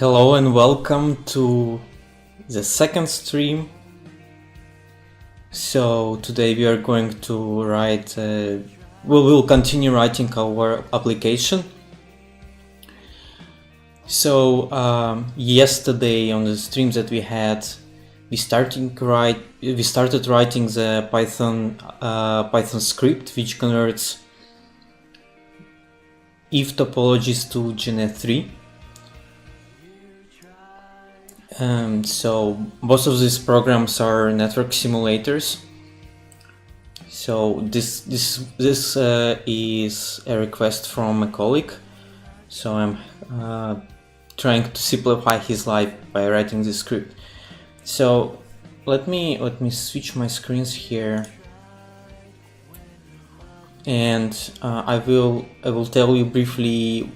Hello and welcome to the second stream. So today we are going to write, we will continue writing our application. So yesterday on the streams that we had, we started writing the Python script which converts EVE topologies to GNS3. So both of these programs are network simulators. So this is a request from a colleague. So I'm trying to simplify his life by writing this script. So let me switch my screens here, and I will tell you briefly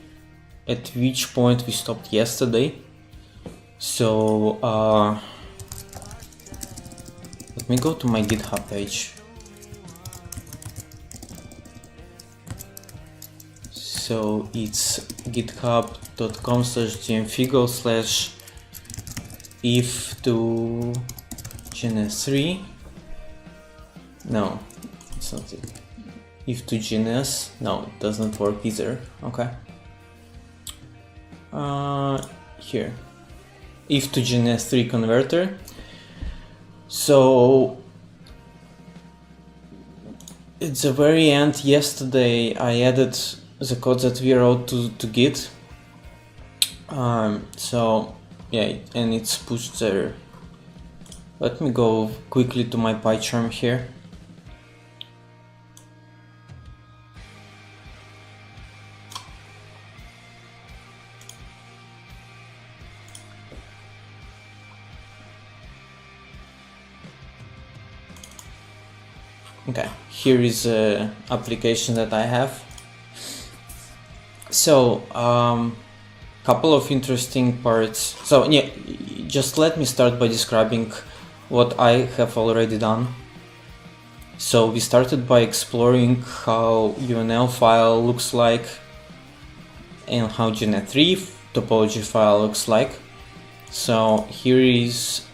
at which point we stopped yesterday. So let me go to my GitHub page. So it's github.com/eve-to-GNS3. No, it's not it. EVE-to-GNS. No, it doesn't work either. Okay. Here. EVE-to-GNS3 converter. So at the very end yesterday I added the code that we wrote to Git. So yeah, and it's pushed there. Let me go quickly to my PyCharm here. Okay, here is an application that I have. So, couple of interesting parts. So yeah, just let me start by describing what I have already done. So we started by exploring how UNL file looks like and how GNS3 topology file looks like. So here is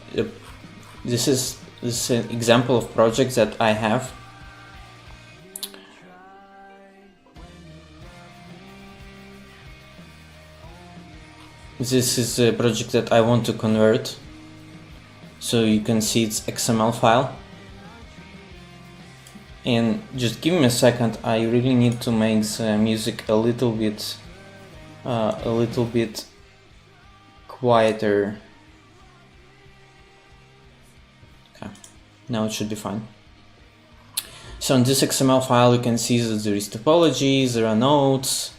this is an example of projects that I have. This is a project that I want to convert. So you can see it's XML file. And just give me a second, I really need to make the music a little bit quieter. Okay, now it should be fine. So in this XML file you can see that there is topology, there are nodes.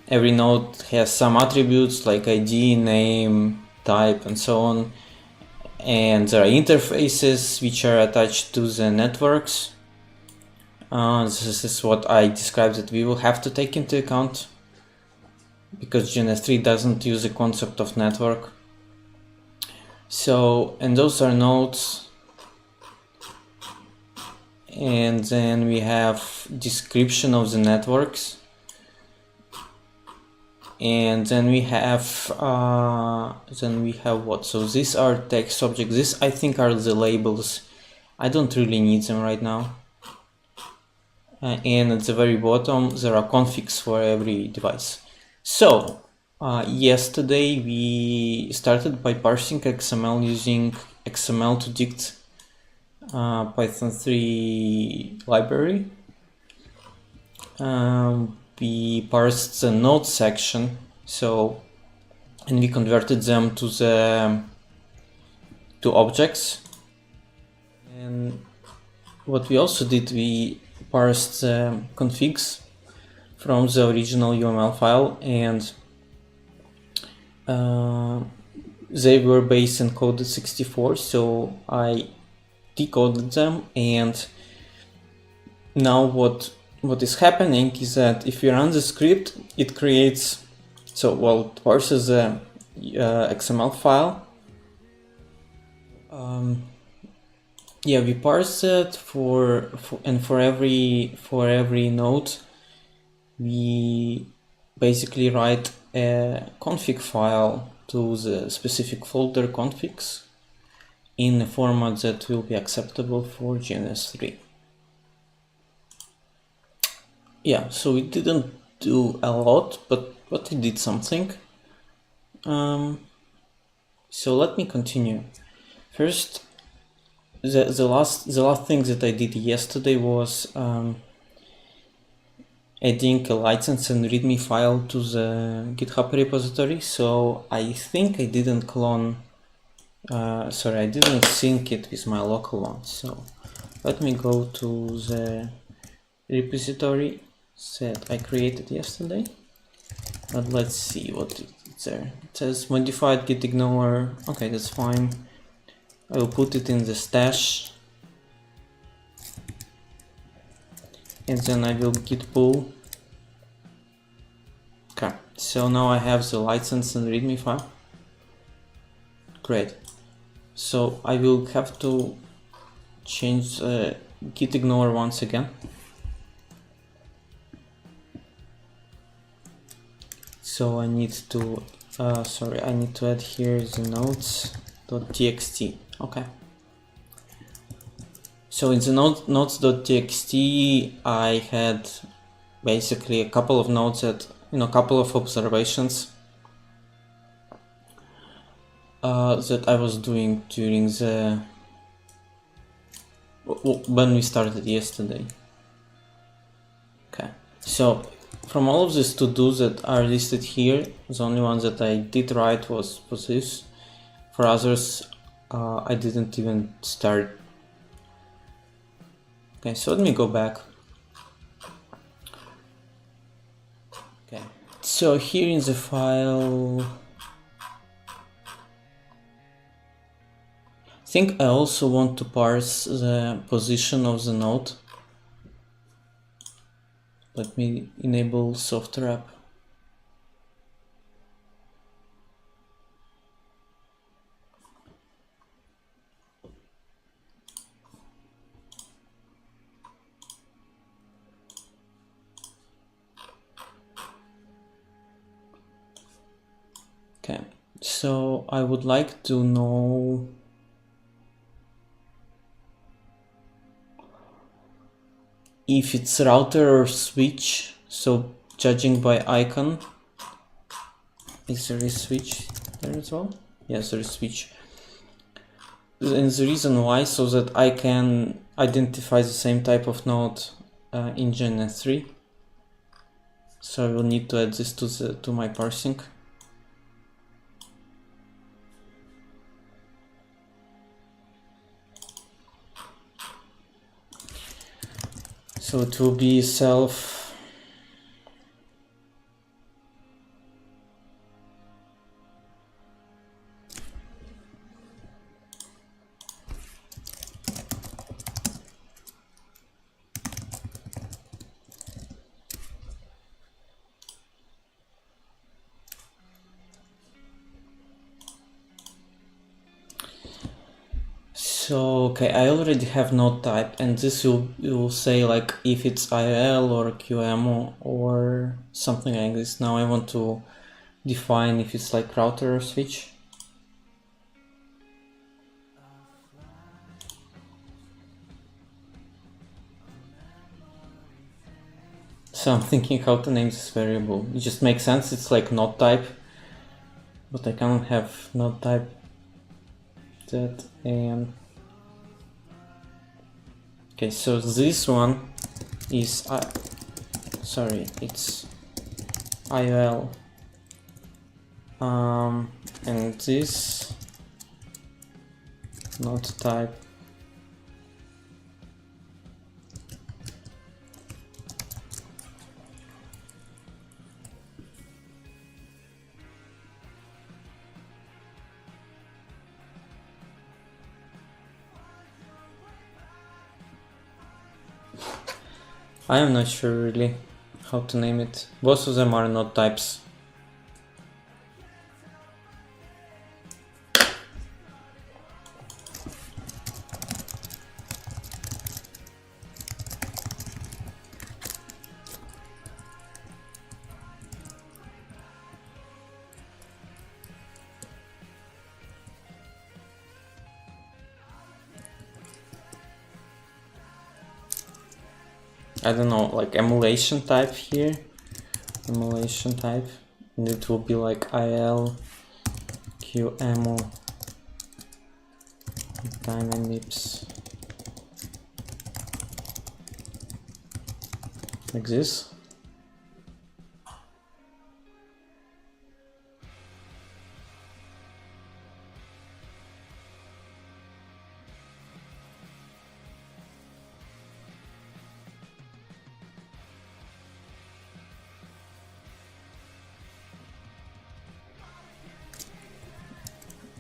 Every node has some attributes like ID, name, type, and so on. And there are interfaces which are attached to the networks. This is what I described that we will have to take into account, because GNS3 doesn't use the concept of network. So, and those are nodes. And then we have description of the networks. And then we have what? So these are text objects. These I think are the labels. I don't really need them right now. And at the very bottom there are configs for every device. So yesterday we started by parsing XML using XML to dict Python 3 library. We parsed the node section, and we converted them to objects. And what we also did, we parsed the configs from the original UML file, and they were base encoded 64, so I decoded them. And now what is happening is that if you run the script, it creates, it parses the XML file. We parse it for every node we basically write a config file to the specific folder configs in a format that will be acceptable for GNS3. Yeah, so it didn't do a lot, but it did something. So let me continue. First, the last thing that I did yesterday was adding a license and README file to the GitHub repository. So I think I didn't clone. Sorry, I didn't sync it with my local one. So let me go to the repository that I created yesterday. But let's see what it's there. It says modified git ignore. Okay, that's fine. I will put it in the stash. And then I will git pull. Okay, so now I have the license and README file. Great. So I will have to change git ignore once again. So I need to, I need to add here the notes.txt. Okay. So in the notes.txt, I had basically a couple of notes that, a couple of observations that I was doing during when we started yesterday. Okay, so from all of these to-dos that are listed here, the only one that I did right was this. For others, I didn't even start. Okay, so let me go back. Okay, so here in the file, I think I also want to parse the position of the node. Let me enable software app. Okay, so I would like to know if it's router or switch. So judging by icon, is there a switch there as well? Yes, there is switch. And the reason why, so that I can identify the same type of node in GNS3. So I will need to add this to my parsing. So it will be self. So, okay, I already have node type, and this will say like if it's IL or QEMU or something like this. Now I want to define if it's like router or switch. So I'm thinking how to name this variable. It just makes sense, it's like node type, but I can't have node type that and okay, so this one is it's IOL and this node type I am not sure really how to name it. Both of them are node types. I don't know, like emulation type here, emulation type, and it will be like IL QEMU dynamics like this.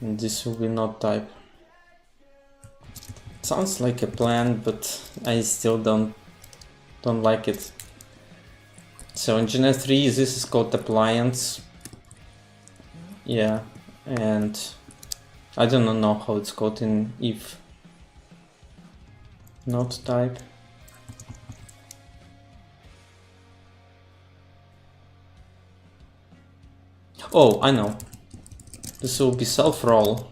And this will be node type. Sounds like a plan, but I still don't like it. So in GNS3 this is called appliance. Yeah, and I don't know how it's called in EVE. Node type. Oh, I know. This will be self roll.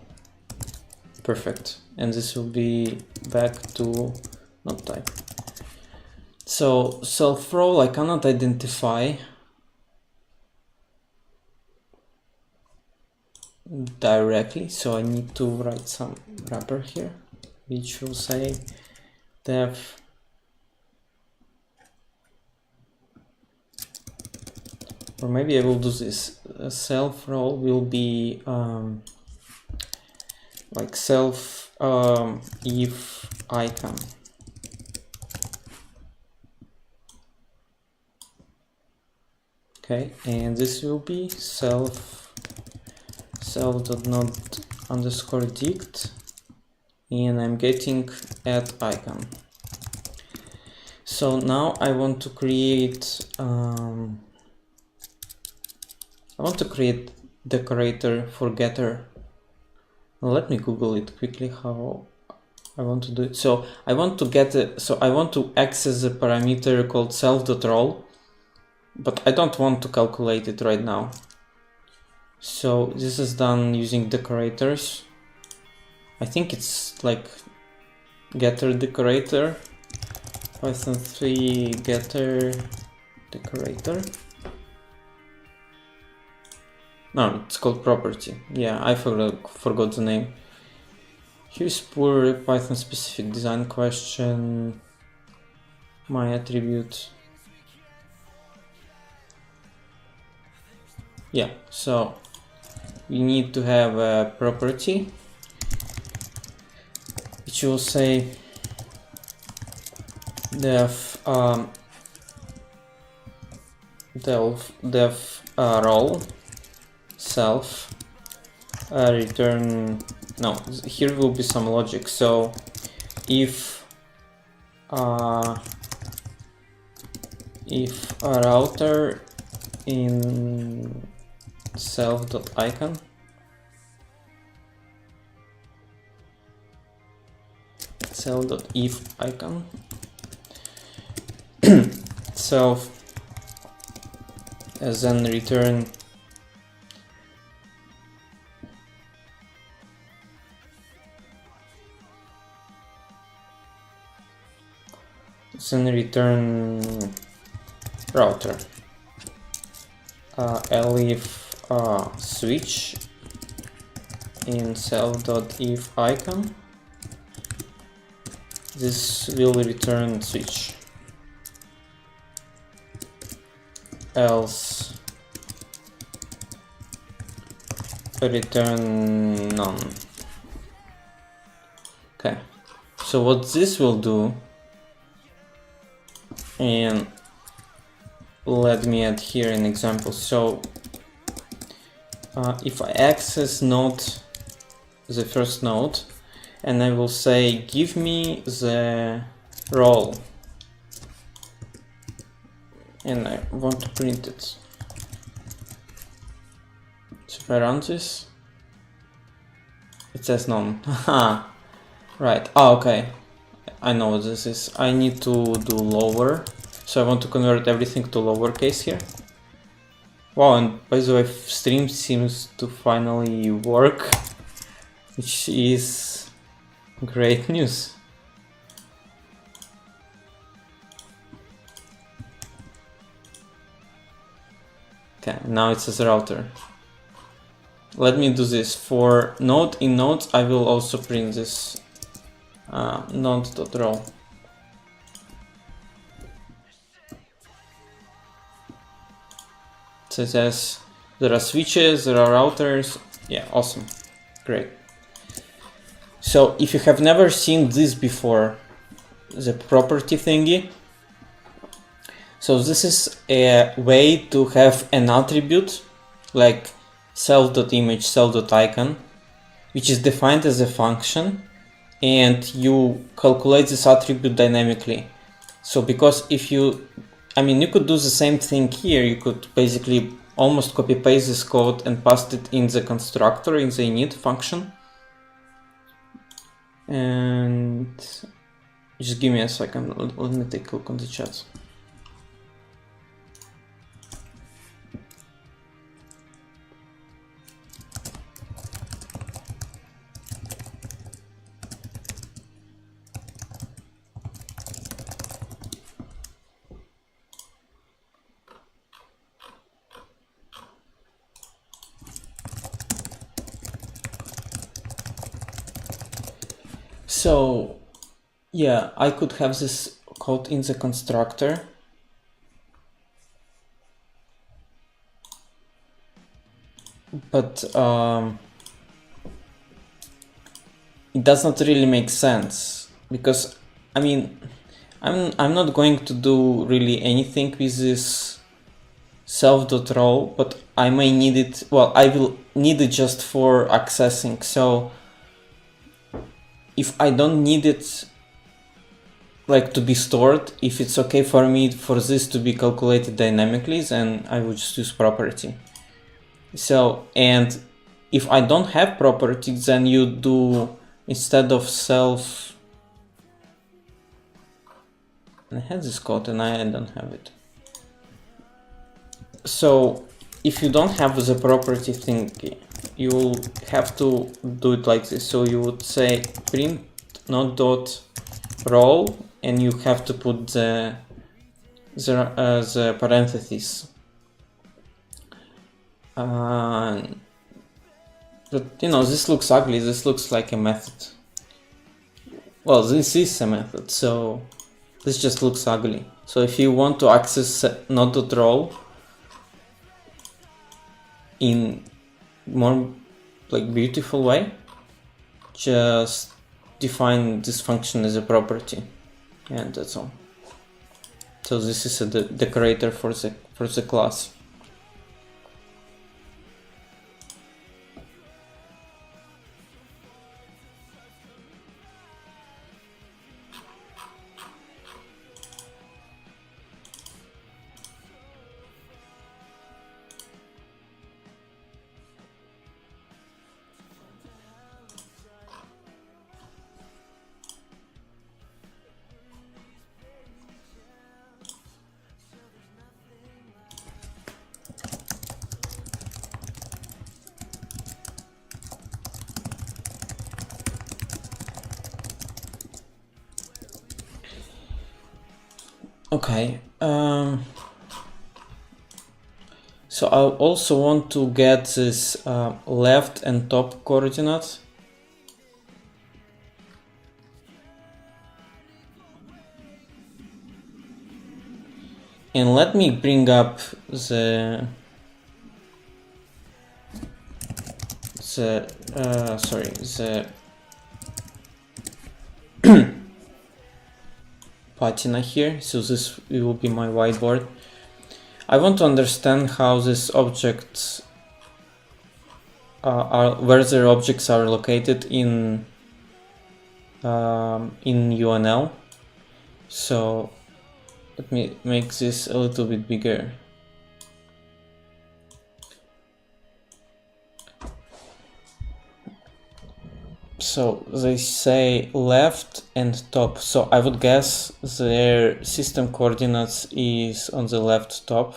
Perfect. And this will be back to node type. So self roll I cannot identify directly, so I need to write some wrapper here, which will say def or maybe I will do this. Self roll will be like self if icon. Okay, and this will be self.node underscore dict, and I'm getting add icon. So now I want to create decorator for getter. Let me Google it quickly how I want to do it. So I want to access a parameter called self.roll, but I don't want to calculate it right now. So this is done using decorators. I think it's like getter decorator, Python 3 getter decorator. No, it's called property. Yeah, I forgot the name. Here's poor Python specific design question. My attribute. Yeah, so we need to have a property which will say def role self return. No, here will be some logic. So if a router in self.icon self.if-icon self as then return router elif switch in self.if-icon. This will return switch, else return none. Okay, so what this will do, and let me add here an example. So if I access node, the first node, and I will say give me the role, and I want to print it. So if I run this, it says none. Right. Oh, okay. I know what this is. I need to do lower. So I want to convert everything to lowercase here. Wow, and by the way, stream seems to finally work, which is great news. Okay, now it says router. Let me do this. For node in nodes, I will also print this node.row. So it says there are switches, there are routers. Yeah, awesome. Great. So if you have never seen this before, the property thingy, so this is a way to have an attribute like self.image, self.icon, which is defined as a function, and you calculate this attribute dynamically. So because if you, I mean, you could do the same thing here. You could basically almost copy paste this code and paste it in the constructor, in the init function. And just give me a second, let me take a look on the chat. So yeah, I could have this code in the constructor. But it does not really make sense, because I mean, I'm not going to do really anything with this self.row, but I may need it, well, I will need it just for accessing. So if I don't need it like to be stored, if it's okay for me for this to be calculated dynamically, then I would just use property. So, and if I don't have property, then you do, instead of self, I had this code and I don't have it. So if you don't have the property thing, you will have to do it like this. So you would say print node.row, and you have to put the parentheses. But you know, this looks ugly. This looks like a method. Well, this is a method, so this just looks ugly. So if you want to access node.row in more like beautiful way, just define this function as a property, and that's all. So this is a decorator for the class. Okay, so I also want to get this left and top coordinate. And let me bring up the patina here. So this will be my whiteboard. I want to understand how these objects where their objects are located in UNL. So let me make this a little bit bigger. So they say left and top. So I would guess their system coordinates is on the left top.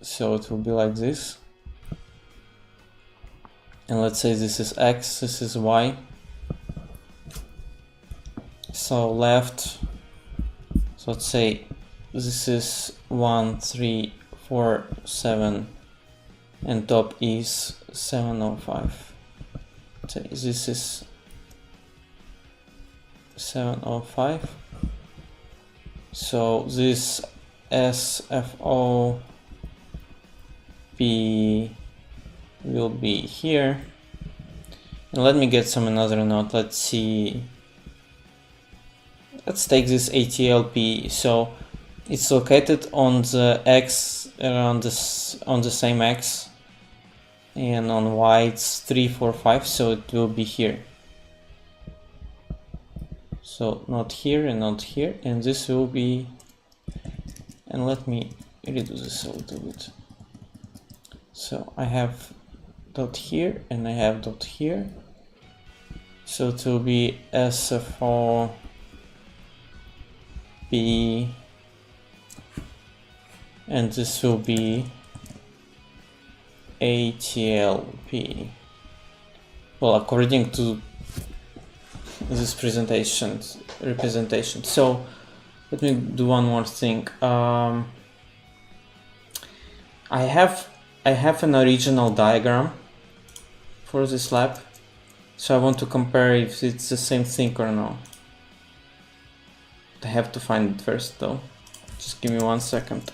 So it will be like this. And let's say this is X, this is Y. So left, so let's say this is 1, 3, 4, 7, and top is 705. So this is 705. So this SFO P will be here. And let me get some another node. Let's see. Let's take this ATLP. So it's located on the X around this, on the same X, and on Y it's 3, 4, 5. So it will be here. So not here and not here, and this will be. And let me redo this a little bit. So I have dot here and I have dot here. So it will be SFO P, and this will be ATLP. Well, according to this representation. So let me do one more thing. I have an original diagram for this lab, so I want to compare if it's the same thing or no. I have to find it first though. Just give me 1 second.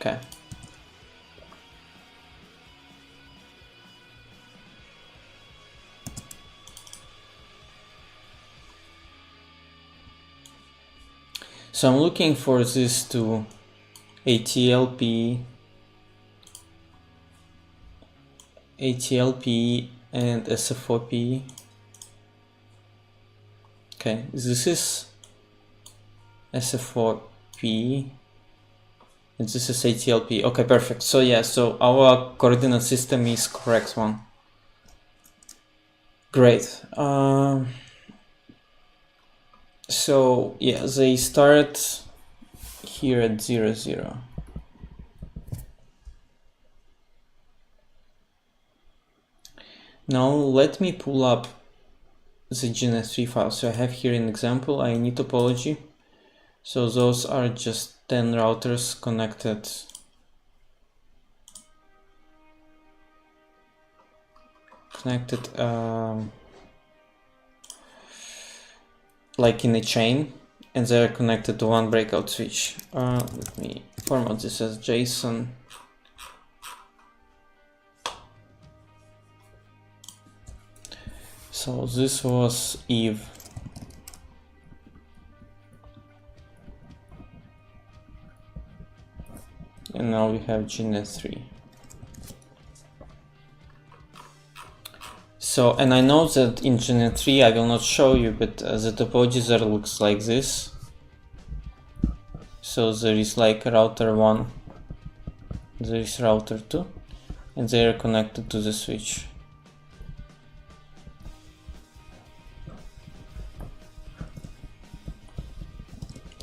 Okay. So I'm looking for this to ATLP and SFOP. Okay, this is SFOP and this is ATLP. Okay, perfect. So yeah, so our coordinate system is correct one. Great. So yeah, they start here at 0, 0. Now let me pull up the GNS3 file. So I have here an example. I need topology. So those are just 10 routers connected. Like in a chain, and they are connected to one breakout switch. Let me format this as JSON. So this was EVE. And now we have GNS3. So, and I know that in GNS3 I will not show you, but the topology there looks like this. So there is like router 1, there is router 2, and they are connected to the switch.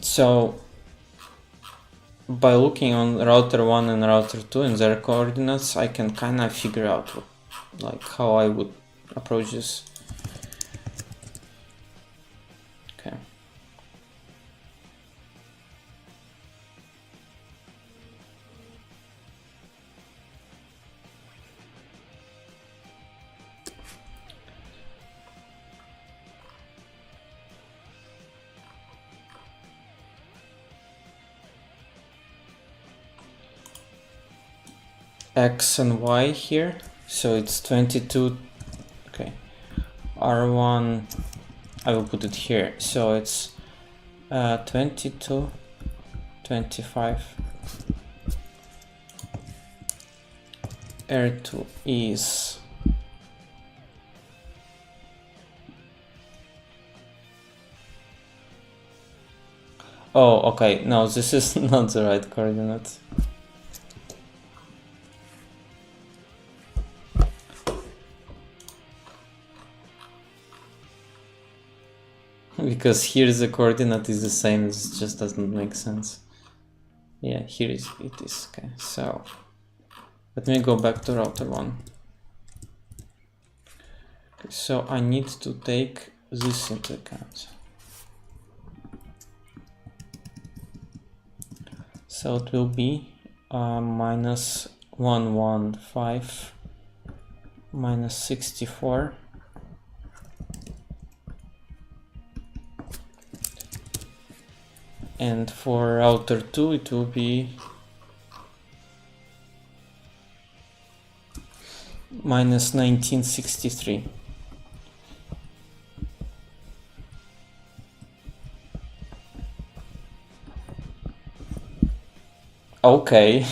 So by looking on router 1 and router 2 and their coordinates, I can kind of figure out like how I would approach this. Okay. X and Y here, so it's 22. Okay, R1, I will put it here, so it's 22, 25. R2 is oh, okay, no, this is not the right coordinate. because here the coordinate is the same. It just doesn't make sense. Yeah, here it is. Okay, so let me go back to router 1. Okay, so I need to take this into account. So it will be minus 115 minus 64 and for router 2 it will be minus 1963. Okay.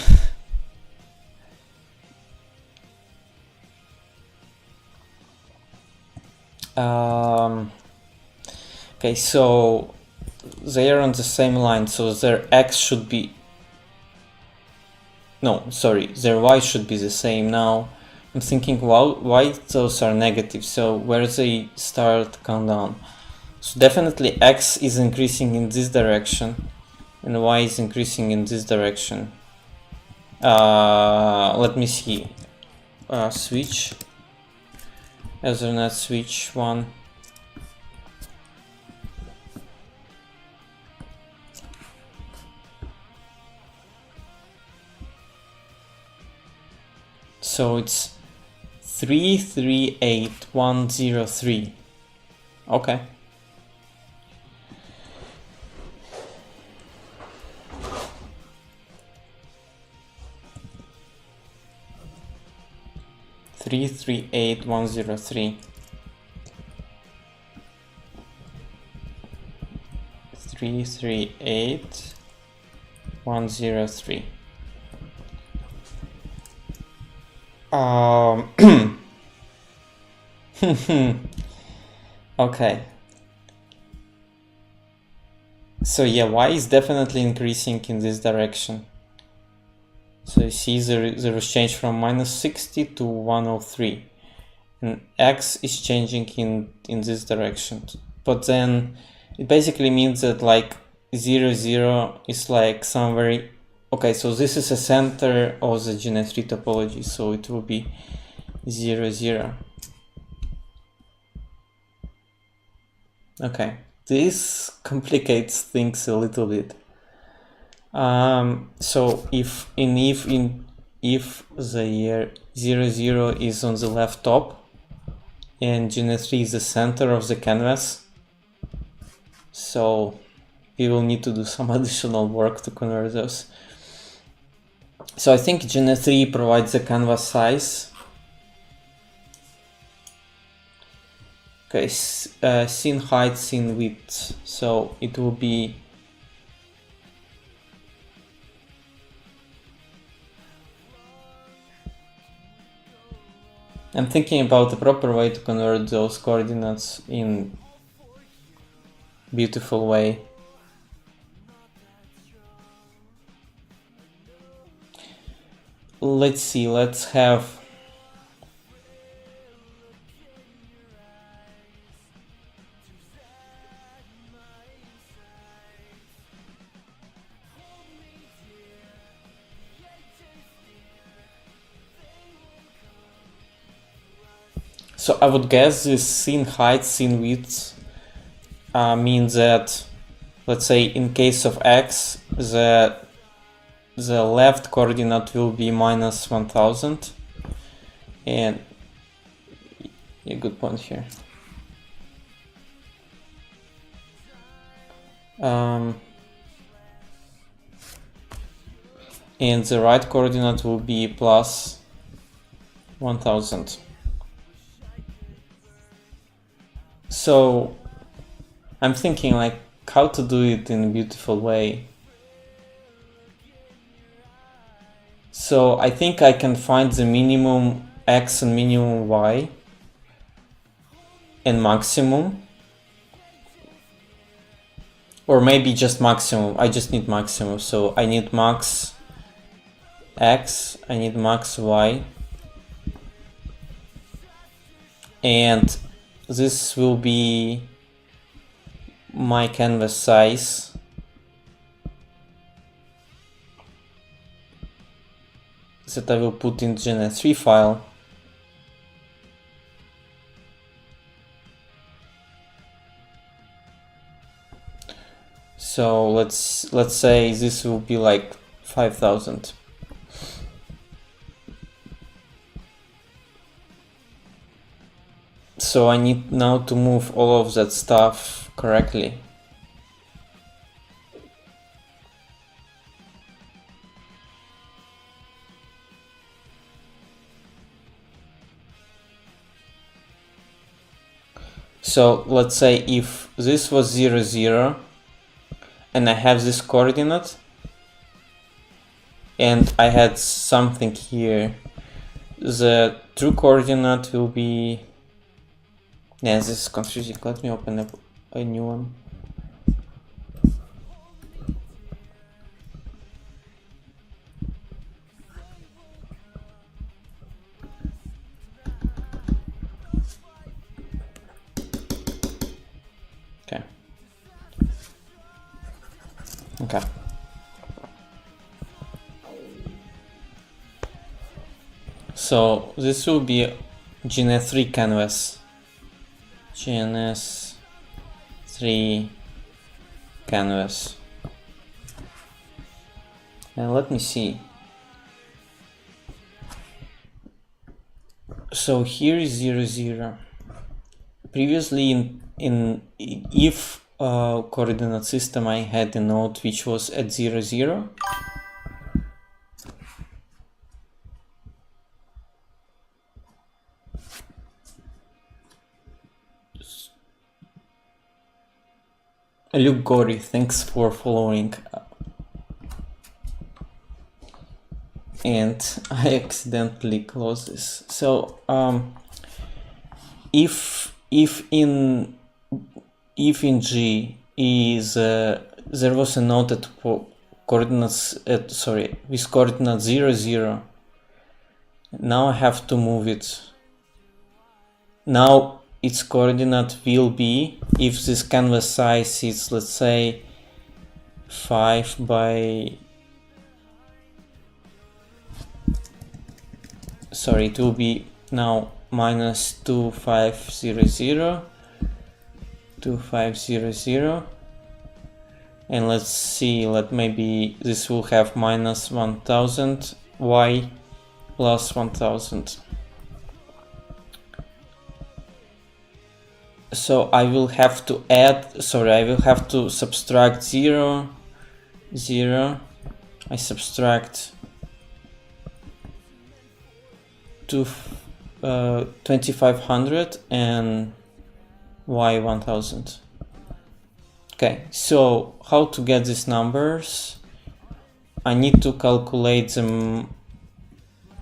Okay, so they are on the same line, so their x should be, no, sorry, their y should be the same. Now I'm thinking, well, why those are negative, so where they start countdown? So definitely x is increasing in this direction and y is increasing in this direction. Let me see. Switch, Ethernet switch 1. So it's 338103. Okay. Three 38103. 338103. Okay. So yeah, y is definitely increasing in this direction. So you see there was change from minus 60 to 103. And x is changing in this direction. But then it basically means that like 0, 0 is like somewhere. Okay, so this is a center of the GNS3 topology, so it will be 0, 0. Okay, this complicates things a little bit. So if the year 0, 0 is on the left top and GNS3 is the center of the canvas, so we will need to do some additional work to convert those. So I think GNS3 provides the canvas size. Okay, scene height, scene width. So it will be I'm thinking about the proper way to convert those coordinates in beautiful way. Let's see, let's have so I would guess this scene height, scene width means that, let's say in case of x, the left coordinate will be minus 1000, and a good point here. And the right coordinate will be plus 1000. So I'm thinking like how to do it in a beautiful way. So I think I can find the minimum x and minimum y and maximum, or maybe just maximum. I just need maximum, so I need max x, I need max y, and this will be my canvas size. That I will put in GNS3 file. So let's say this will be like 5,000. So I need now to move all of that stuff correctly. So let's say if this was 0, 0, and I have this coordinate, and I had something here, the true coordinate will be... Yeah, this is confusing. Let me open up a new one. Okay. So this will be GNS3 canvas. GNS3 canvas. And let me see. So here is 0, 0. Previously in EVE coordinate system I had a node which was at 0, 0. Luke Gory, thanks for following. And I accidentally closed this. So if in EVE-NG is there was a node at coordinates with coordinate 0, 0. Now I have to move it. Now its coordinate will be, if this canvas size is, let's say, 5 by... Sorry, it will be now minus 2500, 2500, and let's see, maybe this will have minus 1000, y plus 1000. So I will have to I will have to subtract 0, 0. I subtract 2500 and y 1000. Okay, so how to get these numbers? I need to calculate them.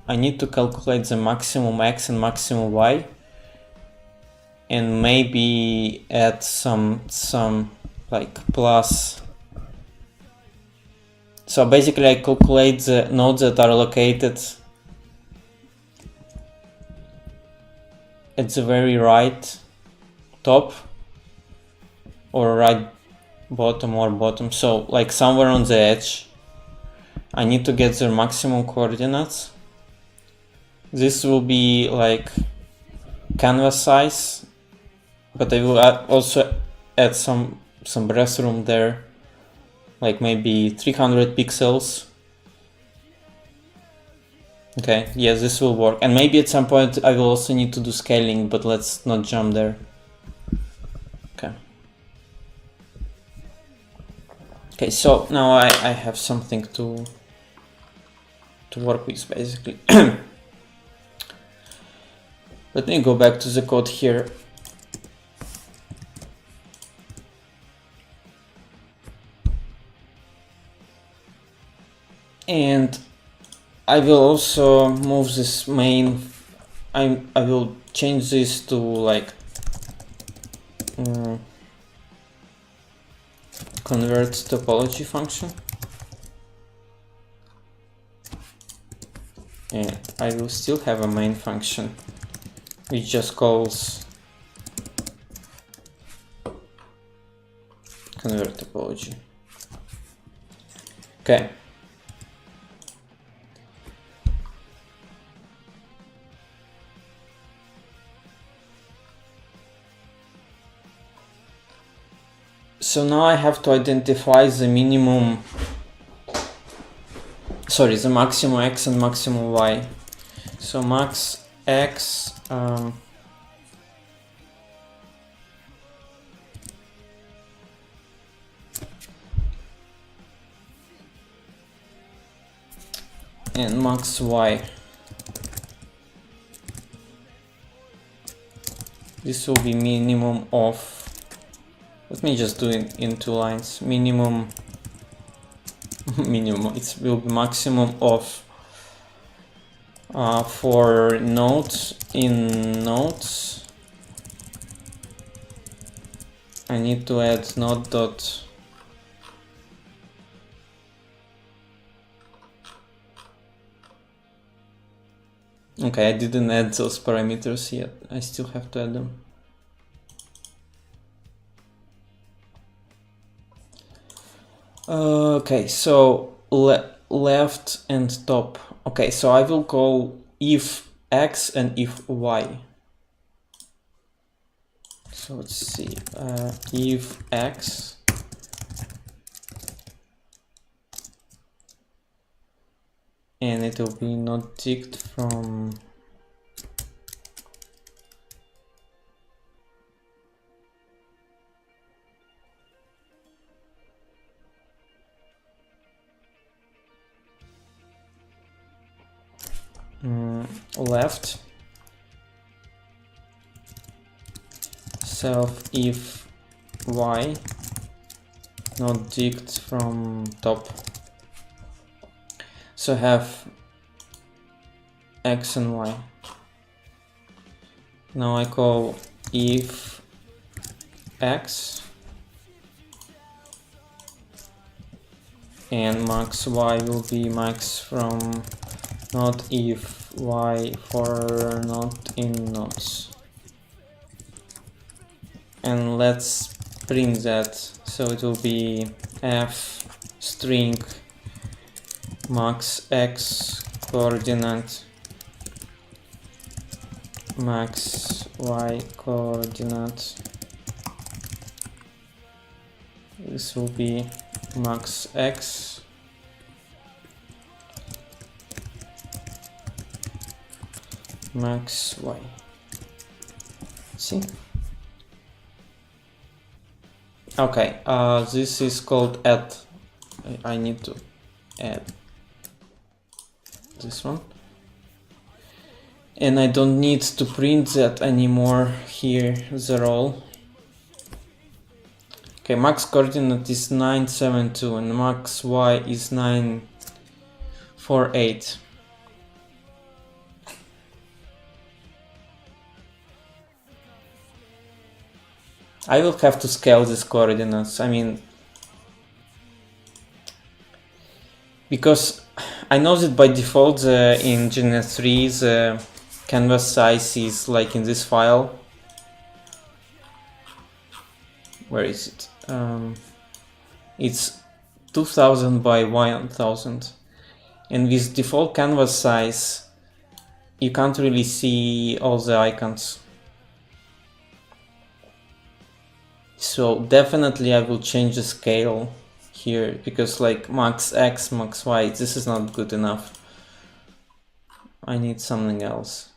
I need to calculate the maximum x and maximum y, and maybe add some like plus. So basically I calculate the nodes that are located at the very right top or right bottom or bottom, so like somewhere on the edge. I need to get their maximum coordinates. This will be like canvas size, but I will also add some breath room there, like maybe 300 pixels. Okay, yes, this will work. And maybe at some point I will also need to do scaling, but let's not jump there. Okay. Okay, so now I have something to work with, basically. Let me go back to the code here. And I will also move this main. I will change this to like convert topology function, and I will still have a main function which just calls convert topology. Okay. So now I have to identify the minimum, sorry, the maximum x and maximum y. So max x, and max y. This will be minimum of, let me just do it in 2 lines. Minimum, it will be maximum of for nodes in nodes. I need to add node dot okay, I didn't add those parameters yet. I still have to add them. Okay, so left and top. Okay, so I will call if x and if y. So let's see, if x and it will be not ticked from left, self if y not ticked from top. So have x and y. Now I call if x and max y will be max from not if y for not in nodes. And let's print that. So it will be f string max x coordinate max y coordinate. This will be max x max y. See? Okay, this is called add. I need to add this one. And I don't need to print that anymore here, the roll. Okay, max coordinate is 972 and max y is 948. I will have to scale these coordinates, I mean, because I know that by default in GNS3 the canvas size is like in this file. Where is it? It's 2000 by 1000, and with default canvas size you can't really see all the icons. So definitely I will change the scale here, because like max x, max y, this is not good enough. I need something else.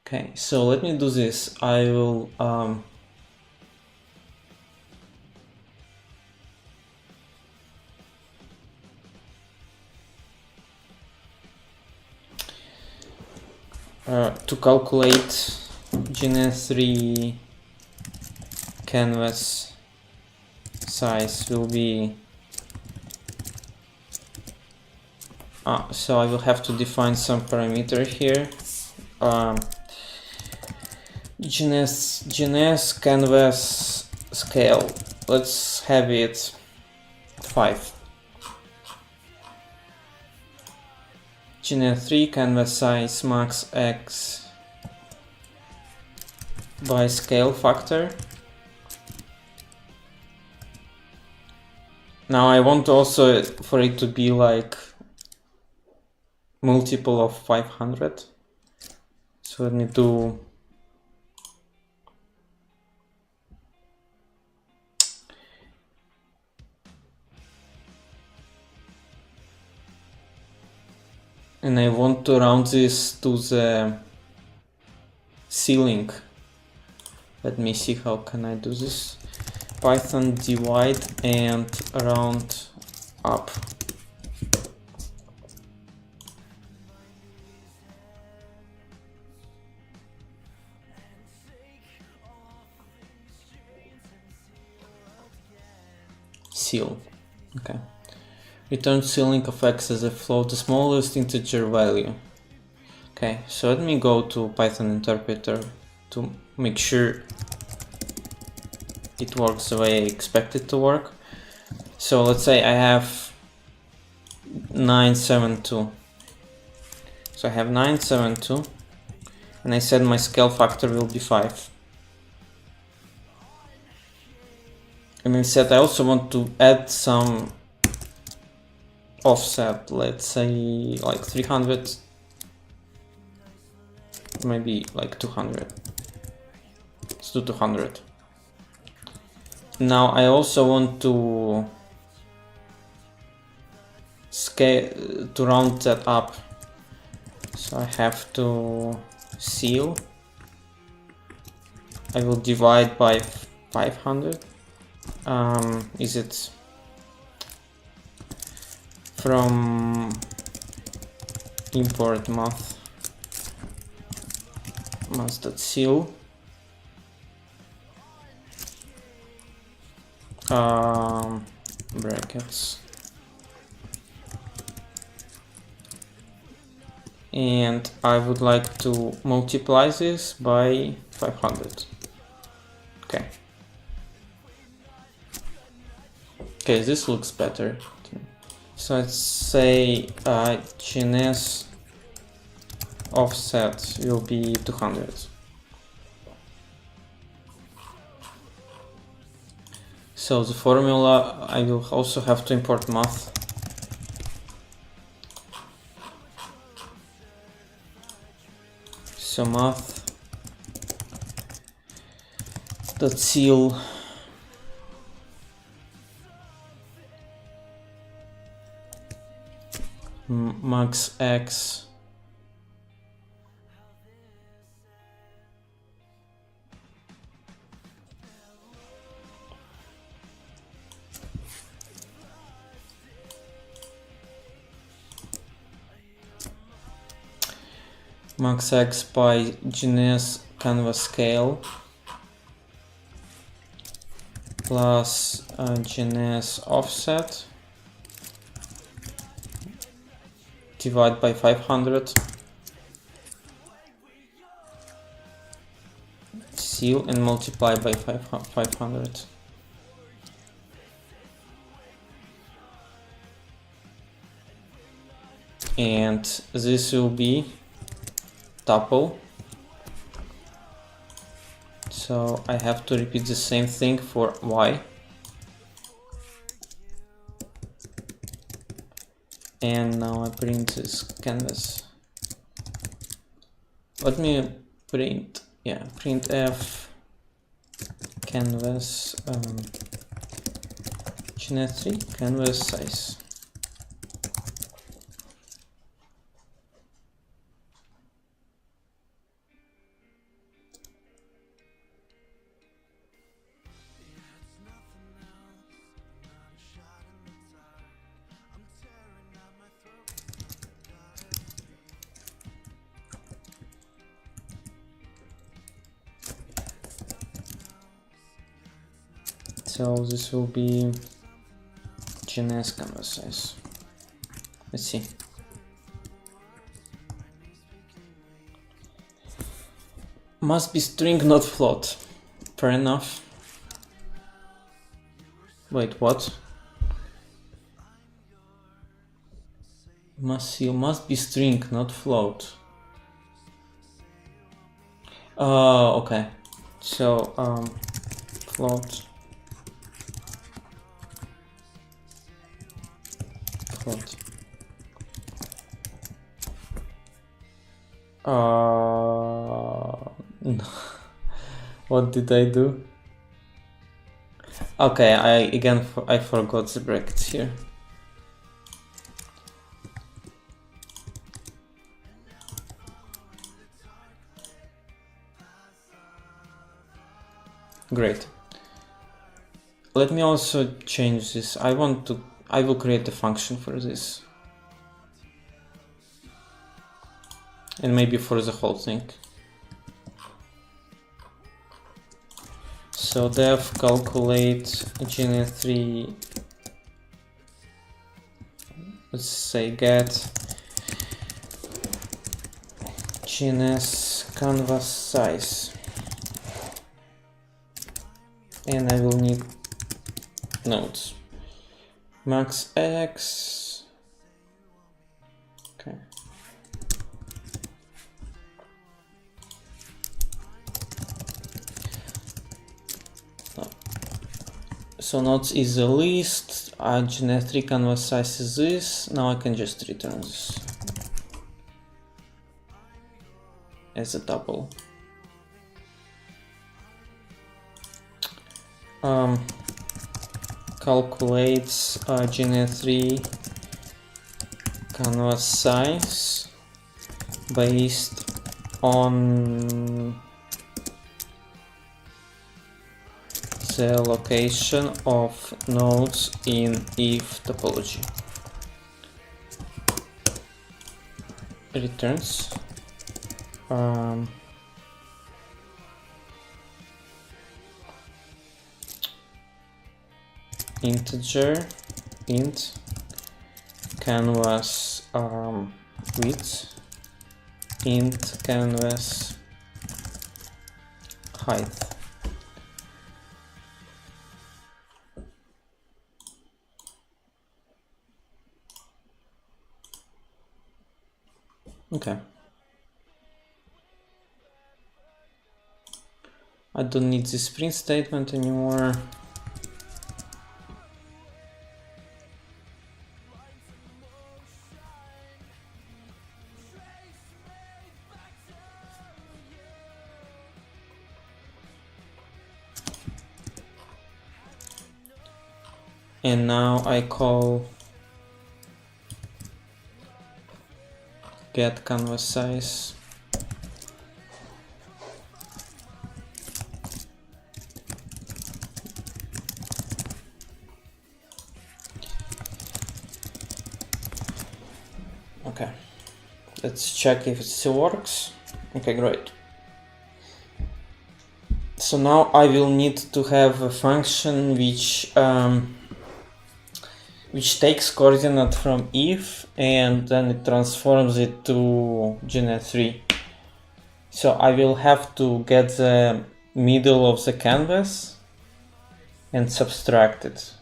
Okay, so let me do this. I will to calculate GNS3 canvas size will be so I will have to define some parameter here. GNS canvas scale, let's have it 5. GNS3 canvas size max x by scale factor Now I want also for it to be like multiple of 500. So let me do and I want to round this to the ceiling. Let me see how can I do this. Python divide and round up. Ceil. Okay. Return ceiling affects as a float the smallest integer value. Okay, so let me go to Python interpreter to make sure it works the way I expect it to work. So let's say I have 972. So I have 972 and I said my scale factor will be 5. And instead I also want to add some offset, let's say like 300, maybe like 200. Let's do 200. Now I also want to scale to round that up, so I have to ceil. I will divide by 500. Is it from import math.ceil brackets, and I would like to multiply this by 500. Okay. Okay, this looks better. So let's say GNS offset will be 200. So the formula, I will also have to import math. So math.ceil max x max x by GNS canvas scale plus GNS offset divide by 500 ceil and multiply by 500. And this will be tuple. So I have to repeat the same thing for y. And now I print this canvas. Let me print, printf canvas GNS3 canvas size. So this will be GNS canvas size. Let's see. Must be string, not float. Fair enough. Wait, what? Must be string, not float. Okay. So float. What? No. What did I do? Okay, I forgot the brackets here. Great. Let me also change this. I will create a function for this. And maybe for the whole thing. So def calculate GNS3, let's say get GNS canvas size. And I will need nodes. Max X. Okay. So nodes is the list. GNS3 canvas size is this. Now I can just return this as a double. Calculates GNS3 canvas size based on the location of nodes in EVE topology. Returns integer int canvas width int canvas height. Okay. I don't need this print statement anymore. And now I call get canvas size. Okay, let's check if it still works. Okay, great. So now I will need to have a function which takes coordinate from EVE and then it transforms it to GNS3. So I will have to get the middle of the canvas and subtract it.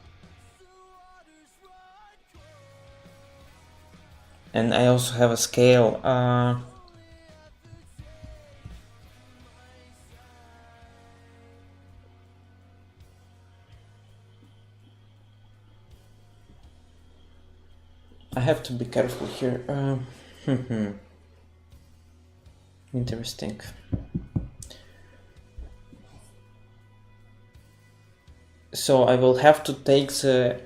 And I also have a scale. I have to be careful here. Interesting. So I will have to take the,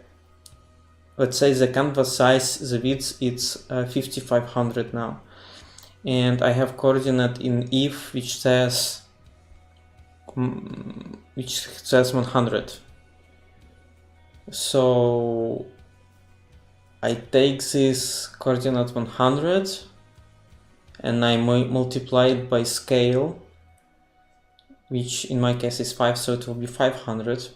let's say the canvas size, the width, it's 5500 now. And I have coordinate in EVE which says 100. So I take this coordinate 100 and I multiply it by scale, which in my case is 5, so it will be 500.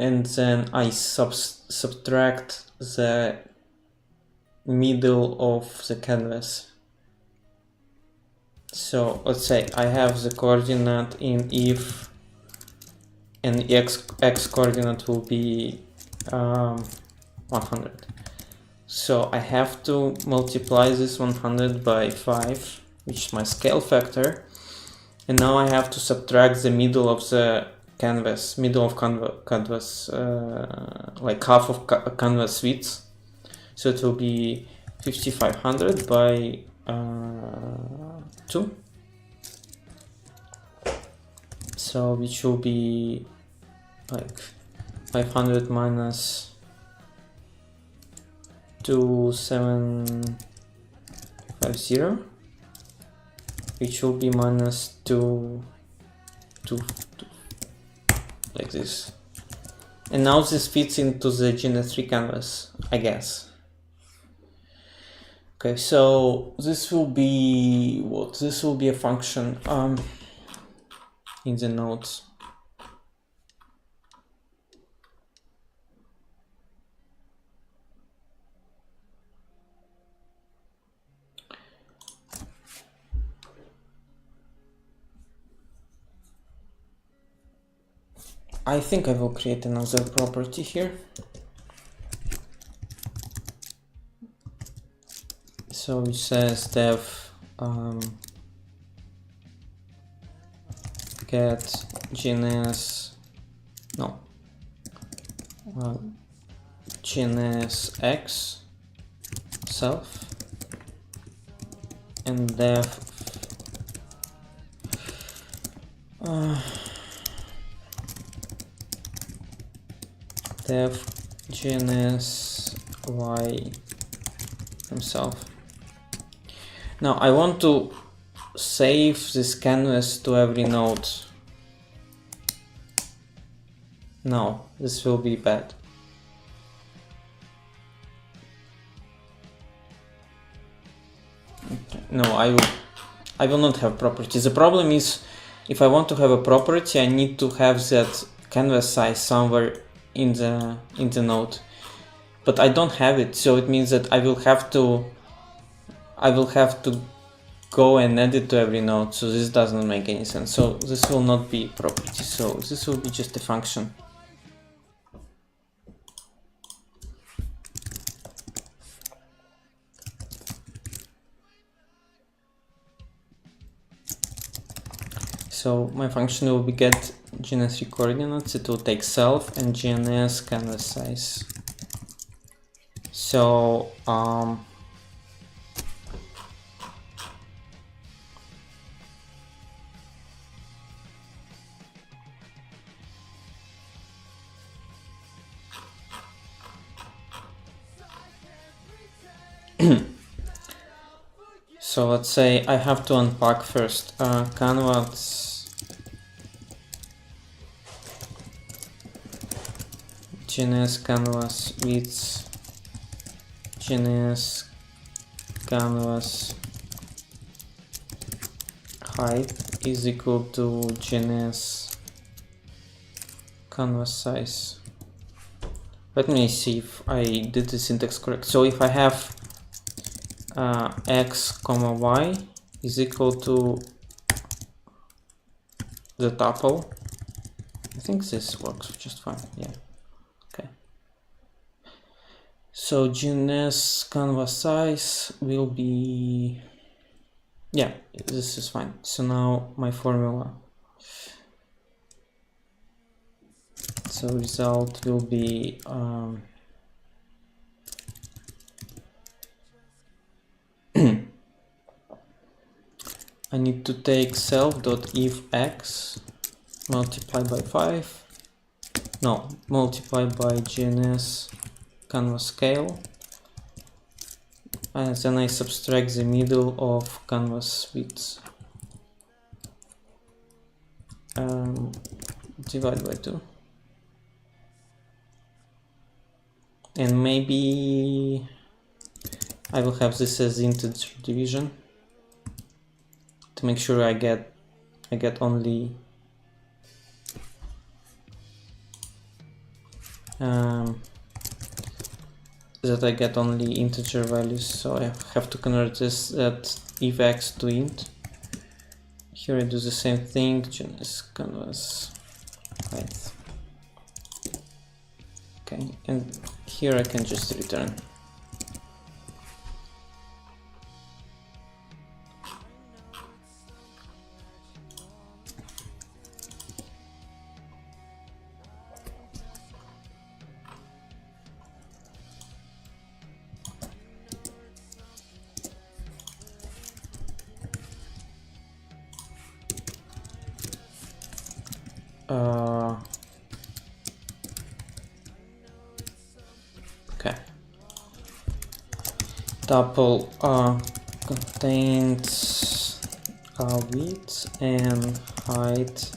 And then I subtract the middle of the canvas. So let's say I have the coordinate in EVE and x coordinate will be 100. So I have to multiply this 100 by 5, which is my scale factor. And now I have to subtract the middle of the canvas, middle of canvas, like half of canvas width. So it will be 5500 by 2. So which will be like 500 minus 2750, which will be minus 2, like this. And now this fits into the GNS3 canvas, I guess. Okay, so this will be what? This will be a function in the nodes. I think I will create another property here. So it says def get GNS, no, GNSX self and def def GNSY himself. Now I want to save this canvas to every node. No, this will be bad. No, I will not have properties. The problem is, if I want to have a property, I need to have that canvas size somewhere in the node. But I don't have it, so it means that I will have to go and add it to every node. So this doesn't make any sense. So this will not be a property. So this will be just a function. So my function will be get GNS3 coordinates. It will take self and GNS canvas size. So so let's say I have to unpack first canvas GNS canvas width, GNS canvas height is equal to GNS canvas size. Let me see if I did the syntax correct. So if I have x comma y is equal to the tuple, I think this works just fine. Yeah. Okay. So GNS canvas size will be, yeah, this is fine. So now my formula. So result will be I need to take self.if(x) multiplied by 5, no, multiplied by GNS canvas scale, and then I subtract the middle of canvas width, divide by 2. And maybe I will have this as integer division to make sure I get only that I get only integer values. So I have to convert this at if(x) to int. Here I do the same thing, GNS canvas height. Okay, and here I can just return. Okay. Tuple contains width and height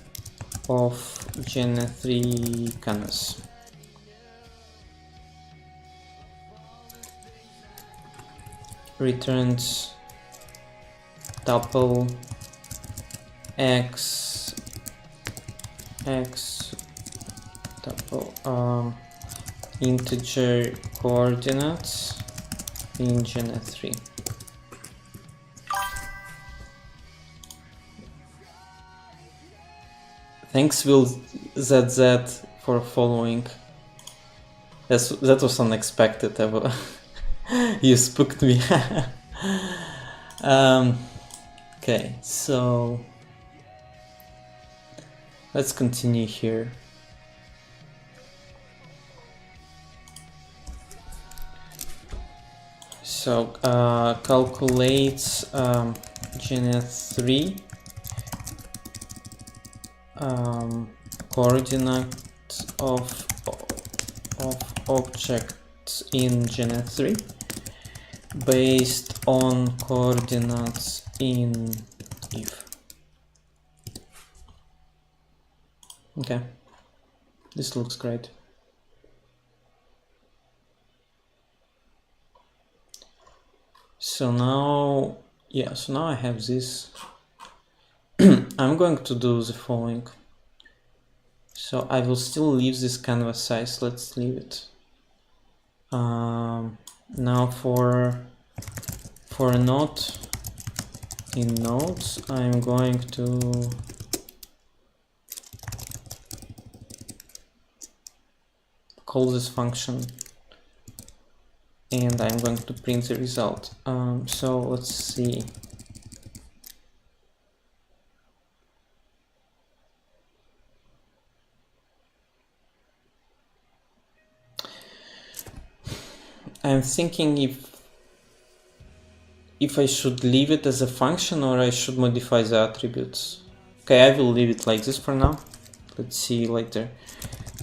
of GNS3 canvas. Returns tuple x tuple integer coordinates in GNS3. Thanks Will ZZ for following. That was unexpected, Evo. You spooked me. Okay, so let's continue here. So calculates GNS3 coordinates of objects in GNS3 based on coordinates in EVE. Okay, this looks great. So now, yeah, so now I have this. I'm going to do the following. So I will still leave this canvas size. Let's leave it. Now for a node in nodes, I'm going to call this function, and I'm going to print the result. So let's see. I'm thinking if I should leave it as a function or I should modify the attributes. Okay, I will leave it like this for now. Let's see later.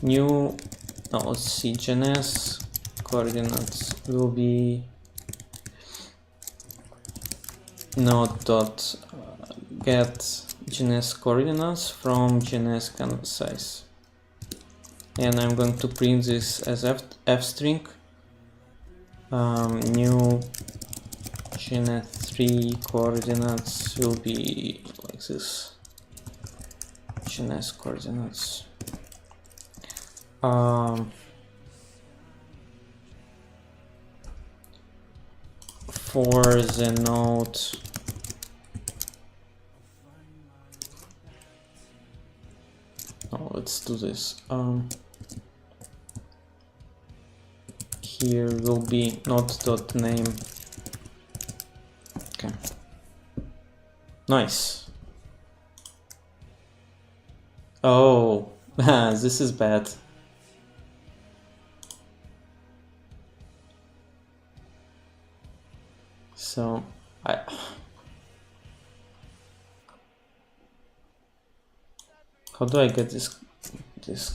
Let's see, GNS coordinates will be node.get GNS coordinates from GNS canvas size. And I'm going to print this as f string. New GNS3 coordinates will be like this. GNS coordinates. For the node let's do this. Here will be node.name. Okay. Nice. Oh, this is bad. So how do I get this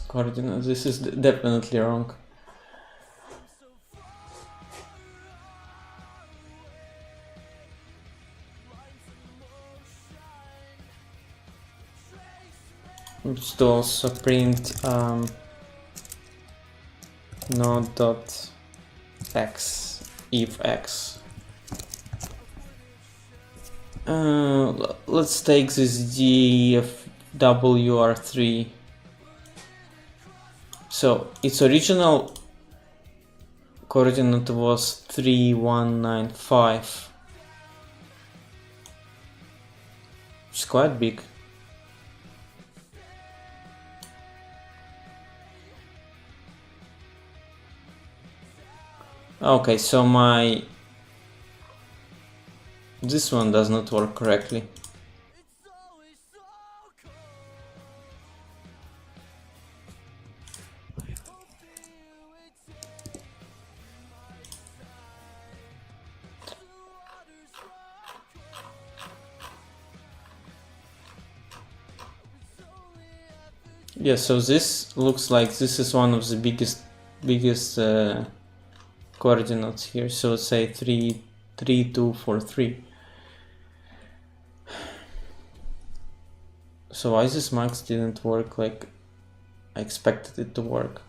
coordinate? This is definitely wrong. Let's also print node.x if-x. Let's take this dfwr3. So its original coordinate was 3195. It's quite big. Okay, so this one does not work correctly. Yeah, so this looks like this is one of the biggest coordinates here, so let's say 3, 3, 2, 4, 3. So why this max didn't work like I expected it to work?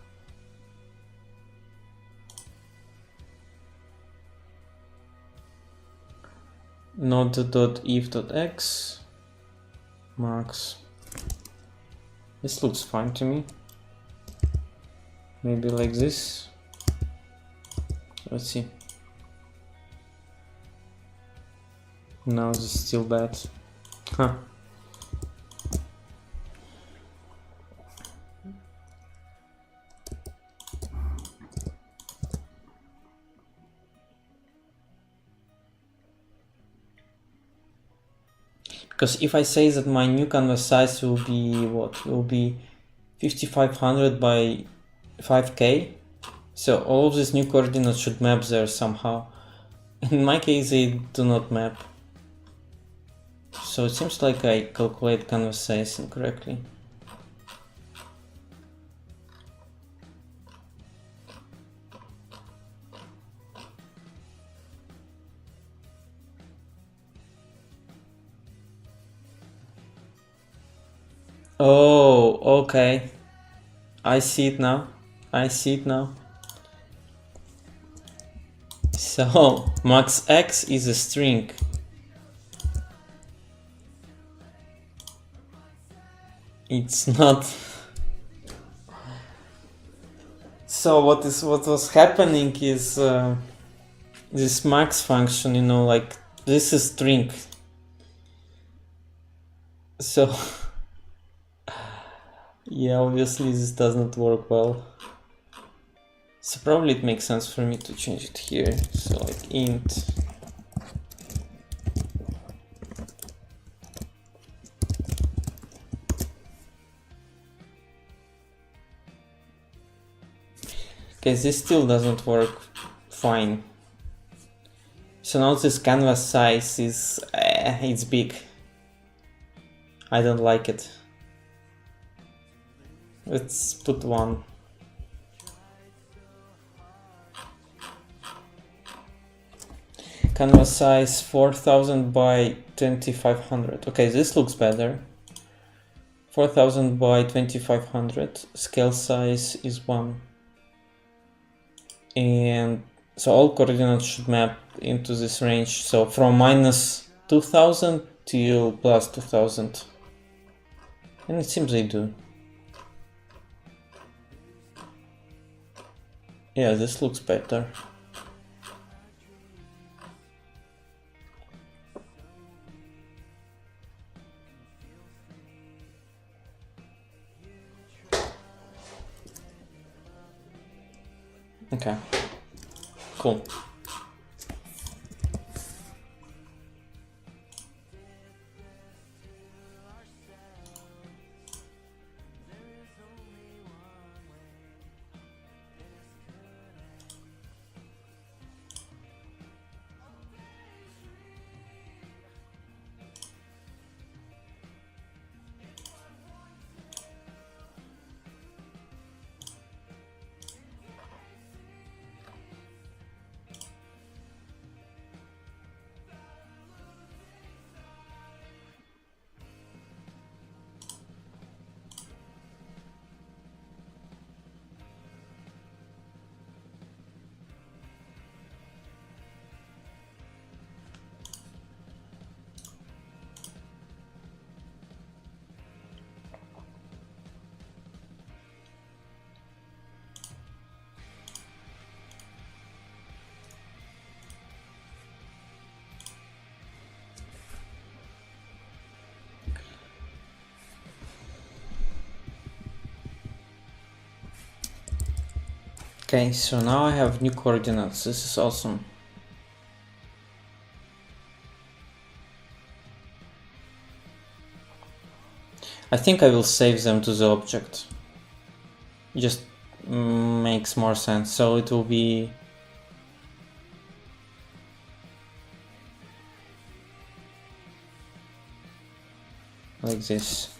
Node.eve.x max. This looks fine to me. Maybe like this. Let's see. No, this is still bad. Huh. Because if I say that my new canvas size will be what? Will be 5500 by 5k. So all of these new coordinates should map there somehow. In my case, they do not map. So it seems like I calculate canvas size incorrectly. Oh, okay. I see it now. I see it now. So max x is a string. It's not. So what was happening is this max function, you know, like this is string. So yeah, obviously this does not work well. So probably it makes sense for me to change it here. So like int okay, this still doesn't work fine. So now this canvas size is it's big. I don't like it. Let's put 1. Canvas size 4000 by 2500. Okay, this looks better. 4000 by 2500. Scale size is 1. And so all coordinates should map into this range. So from minus 2000 to plus 2000. And it seems they do. Yeah, this looks better. Okay, cool. Okay, so now I have new coordinates. This is awesome. I think I will save them to the object. Just makes more sense. So it will be like this.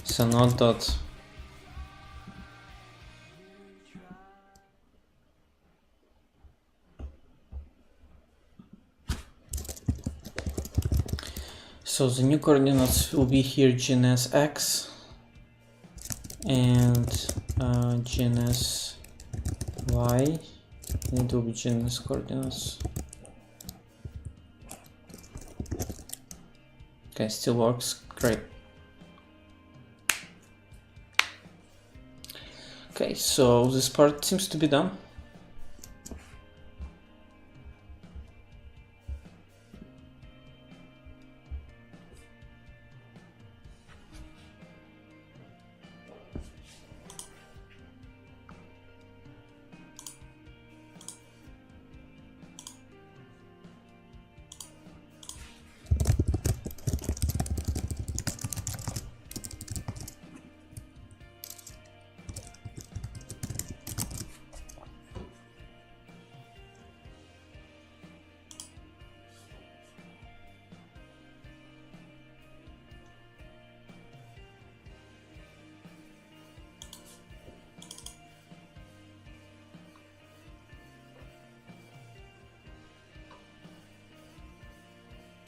So node dot So the new coordinates will be here GNS and GNS Y. It will be GNS coordinates. Okay, still works. Great. Okay, so this part seems to be done.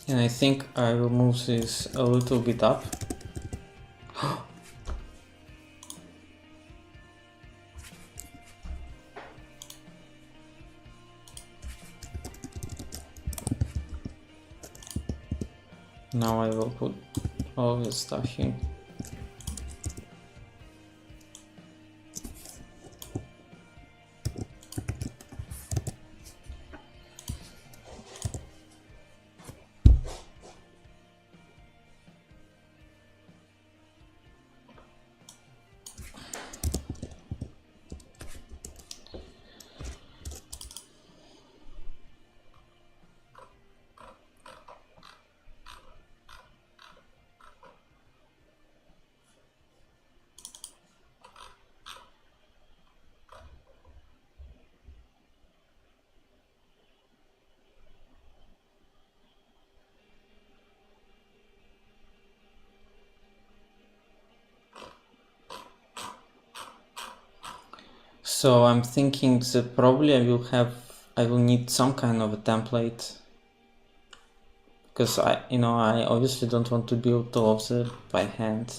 And I think I will move this a little bit up. Now I will put all this stuff here. So I'm thinking that probably I will need some kind of a template, because I obviously don't want to build all of that by hand.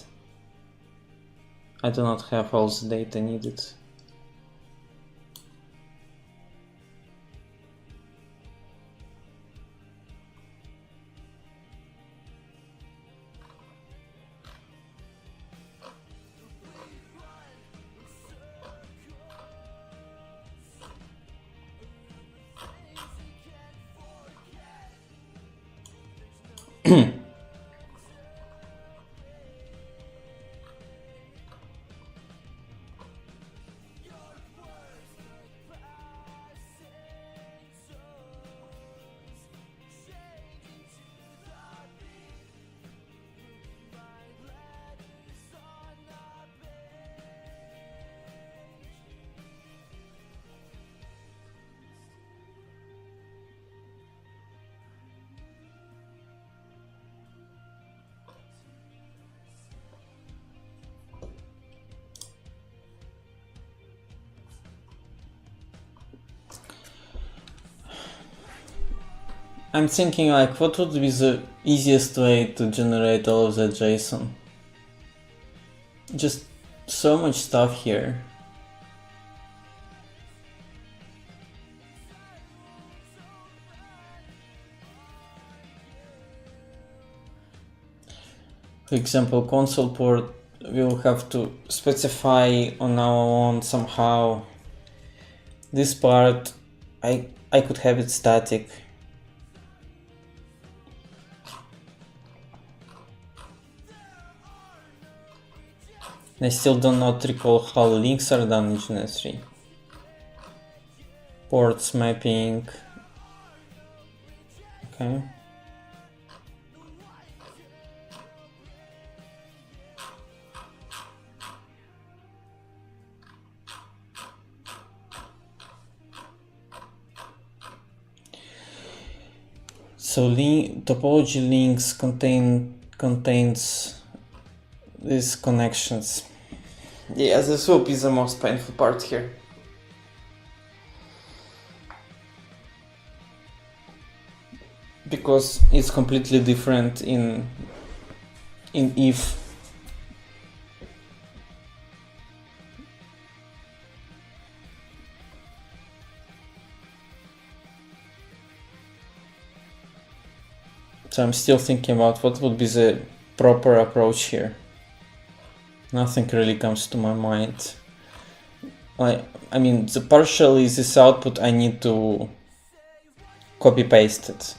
I do not have all the data needed. I'm thinking like, what would be the easiest way to generate all of that JSON? Just so much stuff here. For example, console port, we'll have to specify on our own somehow. This part, I could have it static. I still do not recall how links are done in GNS3. Ports mapping. Okay. So topology links contains these connections. Yeah, this will be the most painful part here. because it's completely different in EVE. So I'm still thinking about what would be the proper approach here. Nothing really comes to my mind. I mean, the partially this output I need to copy paste it.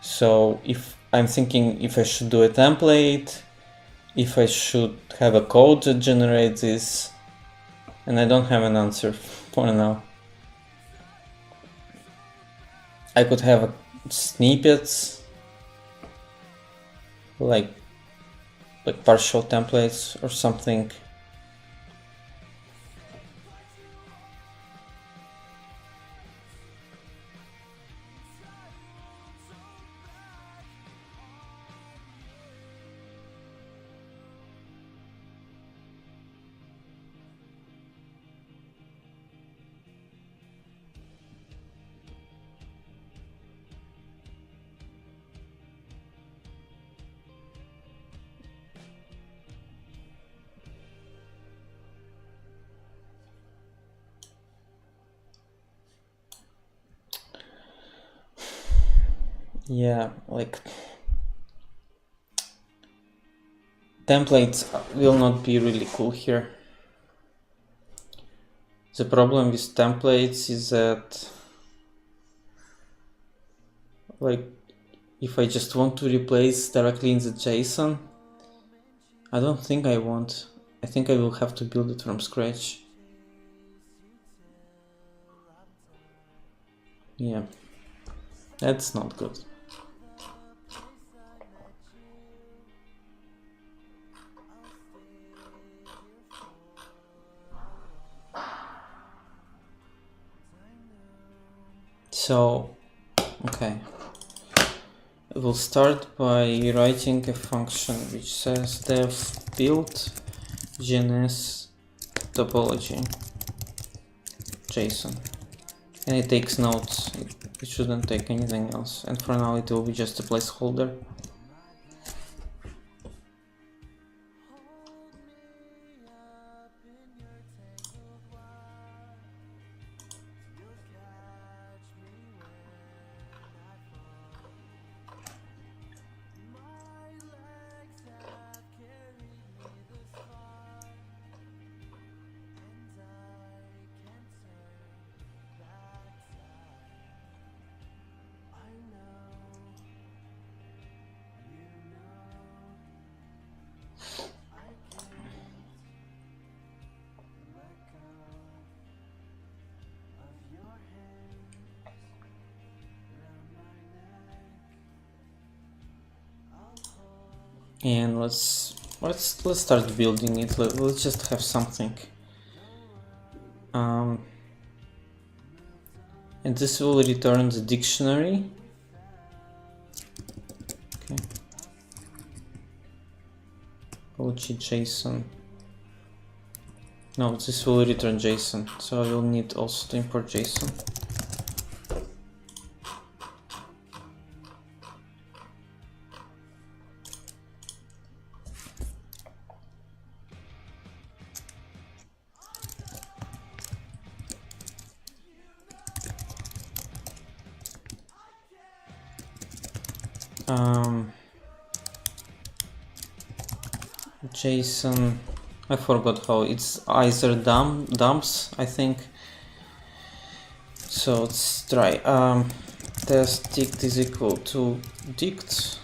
So if I'm thinking if I should do a template, if I should have a code that generates this, and I don't have an answer for now. I could have snippets, like partial templates or something. Yeah, like templates will not be really cool here. The problem with templates is that, like, if I just want to replace directly in the JSON, I don't think I want. I think I will have to build it from scratch. Yeah, that's not good. So, okay. We'll start by writing a function which says def build GNS topology JSON, and it takes notes. It shouldn't take anything else, and for now it will be just a placeholder. And let's start building it. Let's just have something. And this will return the dictionary. Okay. JSON. No, this will return JSON, so I will need also to import JSON. JSON, I forgot how it's either dumps, I think. So let's try. Test dict is equal to dict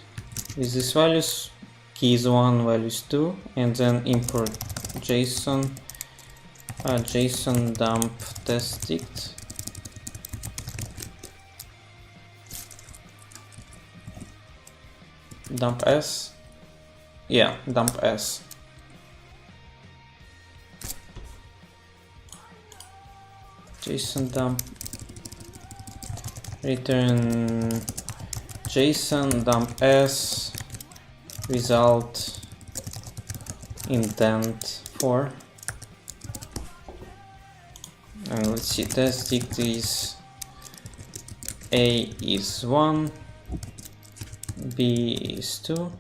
with these values. Key is 1, values 2, and then import JSON. JSON dump test dict. Dump s. Yeah, dump s. JSON dump return JSON dump s result indent 4. And let's see, test dict is a is 1, B is 2,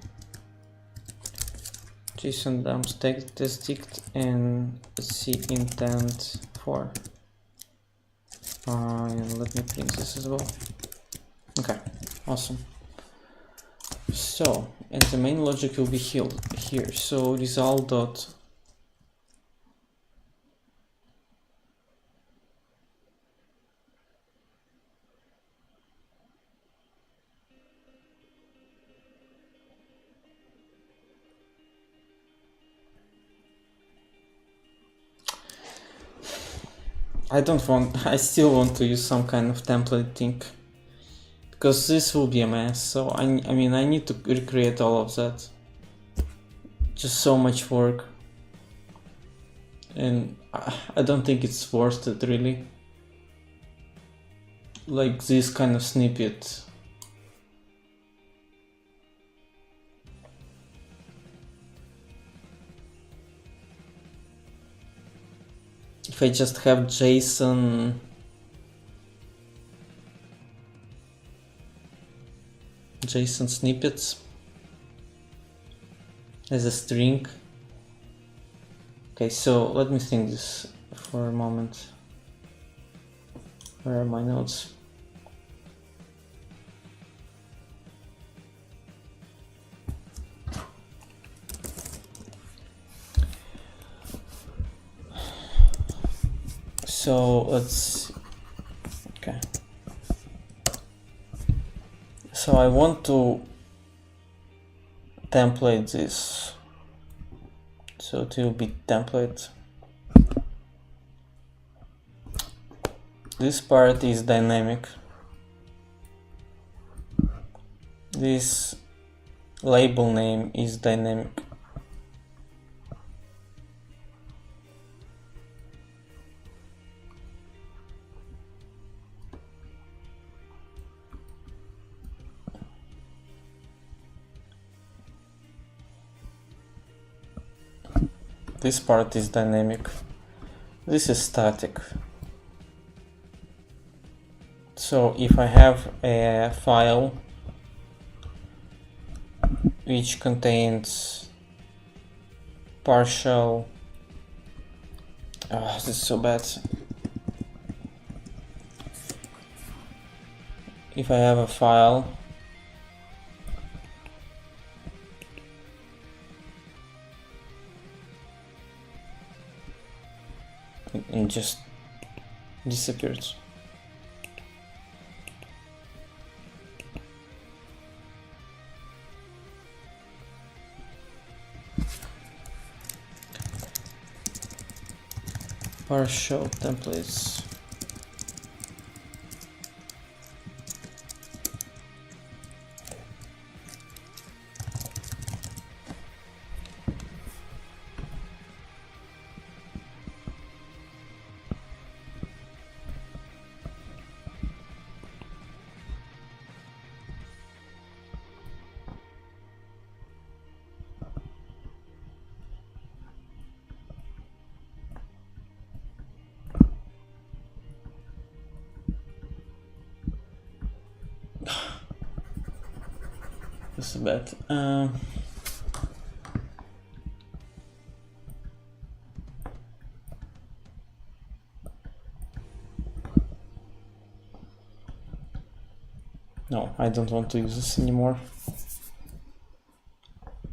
JSON dump test dict, and C intent 4. And let me print this as well. Okay, awesome. So, and the main logic will be here. So result dot I still want to use some kind of template thing, because this will be a mess. So I mean I need to recreate all of that. Just so much work, and I don't think it's worth it really. Like this kind of snippet. If I just have JSON snippets as a string. Okay, so let me think this for a moment. Where are my notes? So let's, okay. So I want to template this. So it will be template. This part is dynamic. This label name is dynamic. This part is dynamic. This is static. So if I have a file which contains partial, this is so bad. If I have a file and just disappears. Partial templates. This is bad. No, I don't want to use this anymore.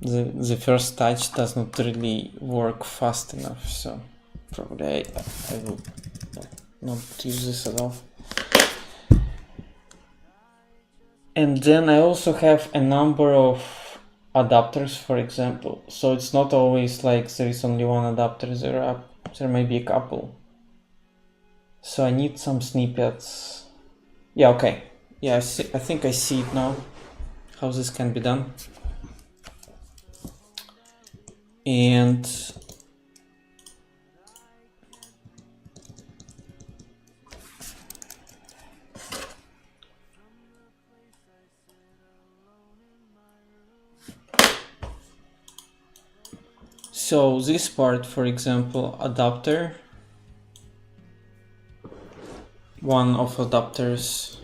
The first touch does not really work fast enough, so probably I will not use this at all. And then I also have a number of adapters, for example. So it's not always like there is only one adapter, there may be a couple. So I need some snippets. Yeah, okay. Yeah, I think I see it now, how this can be done. And so this part, for example, adapter, one of adapters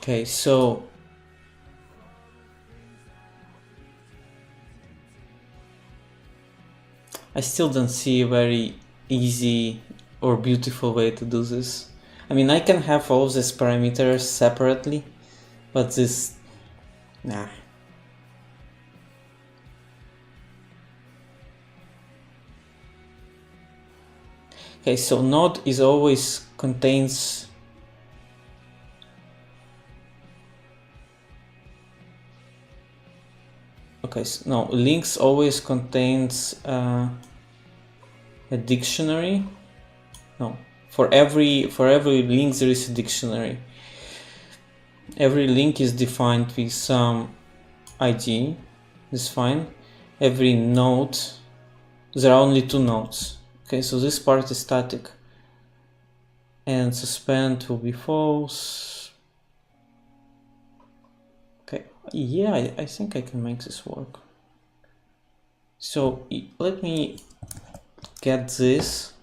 Okay, so I still don't see a very easy or beautiful way to do this. I mean, I can have all of these parameters separately, but this, nah. Okay, so node is always contains okay, so no, links always contains a dictionary. No, for every link there is a dictionary. Every link is defined with some ID. That's fine. Every node, there are only 2 nodes. Okay, so this part is static. And suspend will be false. Okay, yeah, I think I can make this work. So let me get this.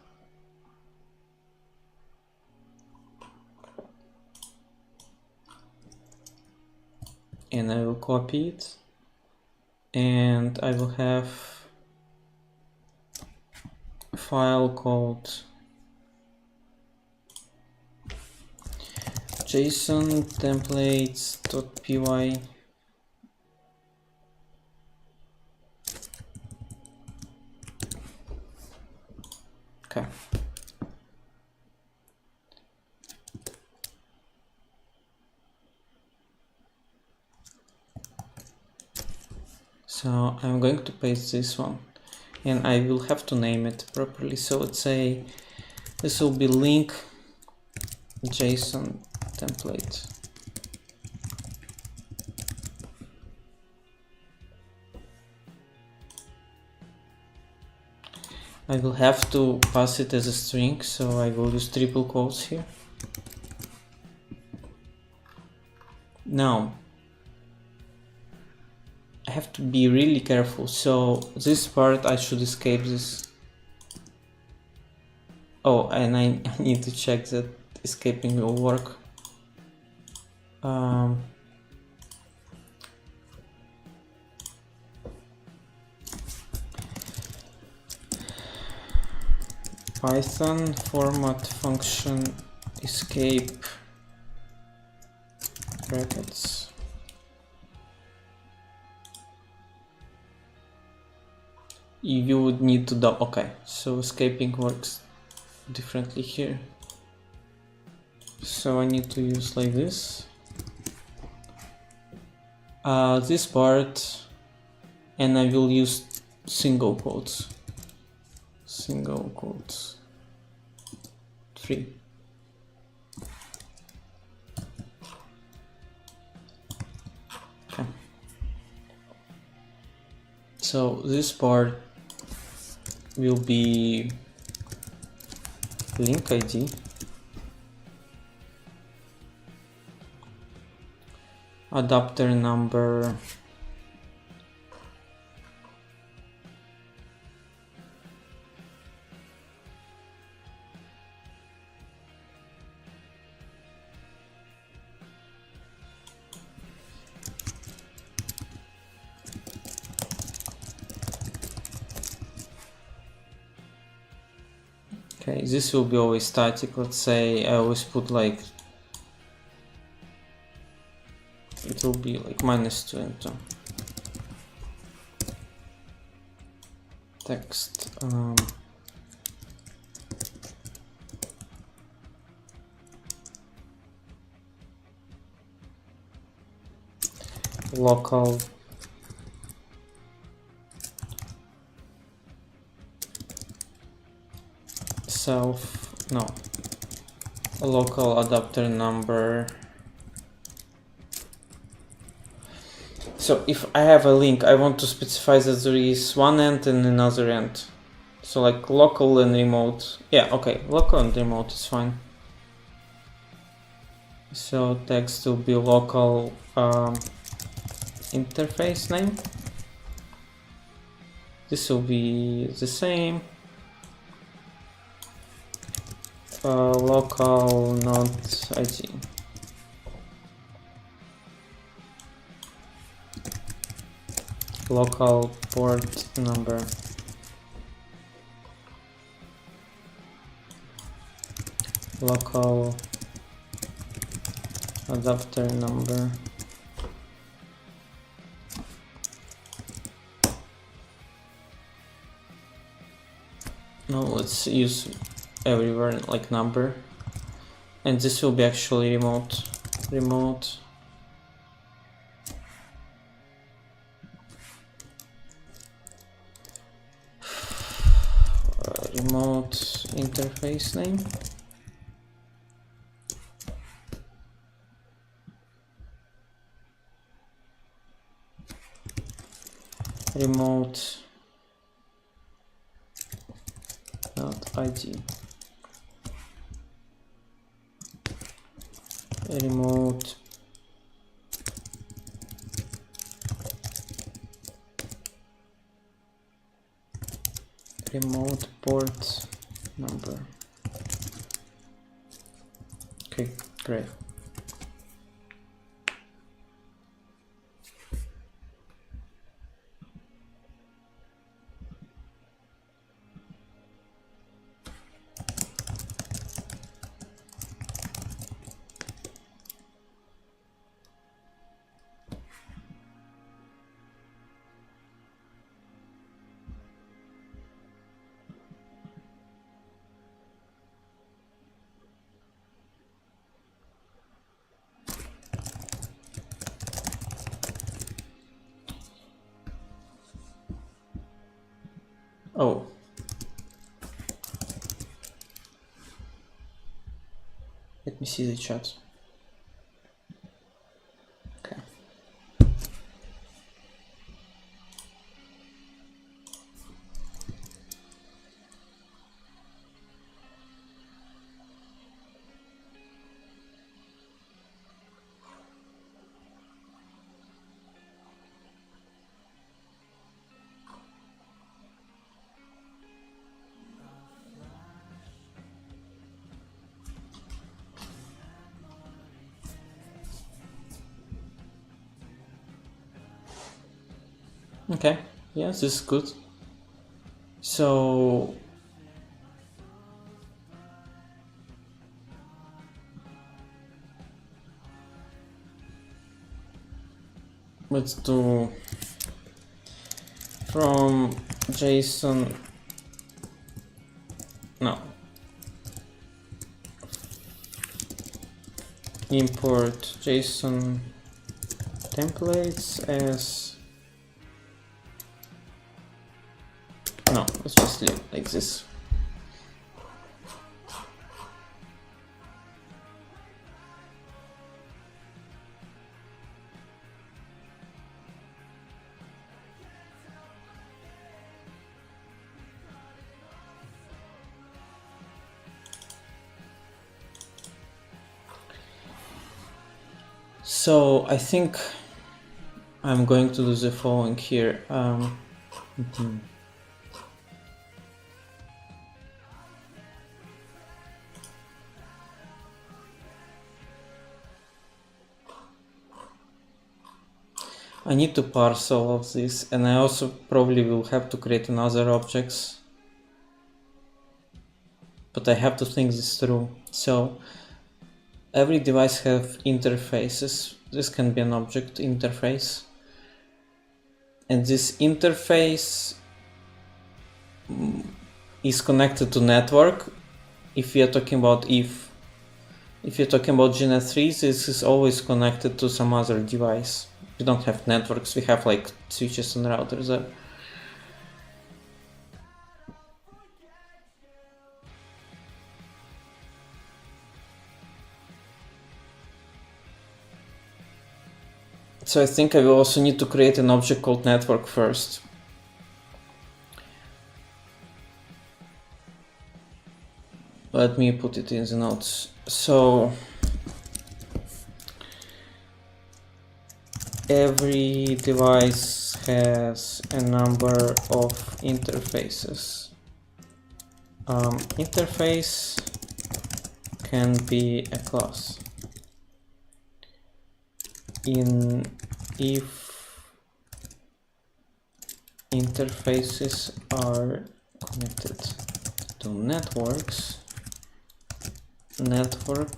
And I will copy it. And I will have a file called JSON templates.py. Okay. So I'm going to paste this one, and I will have to name it properly. So let's say this will be link JSON template. I will have to pass it as a string, so I will use triple quotes here. Now, I have to be really careful, so this part I should escape this. Oh, and I need to check that escaping will work. Python format function escape brackets. You would need to do, okay, so escaping works differently here. So I need to use like this. This part, and I will use single quotes. Single quotes. 3. Okay. So this part will be link ID, adapter number, okay, this will be always static. Let's say I always put like, it will be like -2 and 2. Text. Local local adapter number. So if I have a link, I want to specify that there is one end and another end. So like local and remote. Yeah, okay, local and remote is fine. So text will be local interface name. This will be the same. Local node ID. local port number, local adapter number, no, let's use everywhere like number, and this will be actually remote remote interface name, remote .id, remote port number. Okay, great. Oh, let me see the chat. Okay. Okay, yes, this is good. So let's do from JSON, no, import JSON templates as, no, let's just leave it like this. So I think I'm going to do the following here. I need to parse all of this, and I also probably will have to create another objects, but I have to think this through. So every device have interfaces. This can be an object interface, and this interface is connected to network. If we are talking about EVE, if you're talking about GNS3, this is always connected to some other device. We don't have networks, we have like switches and routers there. So I think I will also need to create an object called network first. Let me put it in the notes. So every device has a number of interfaces. Interface can be a class. In if interfaces are connected to networks, network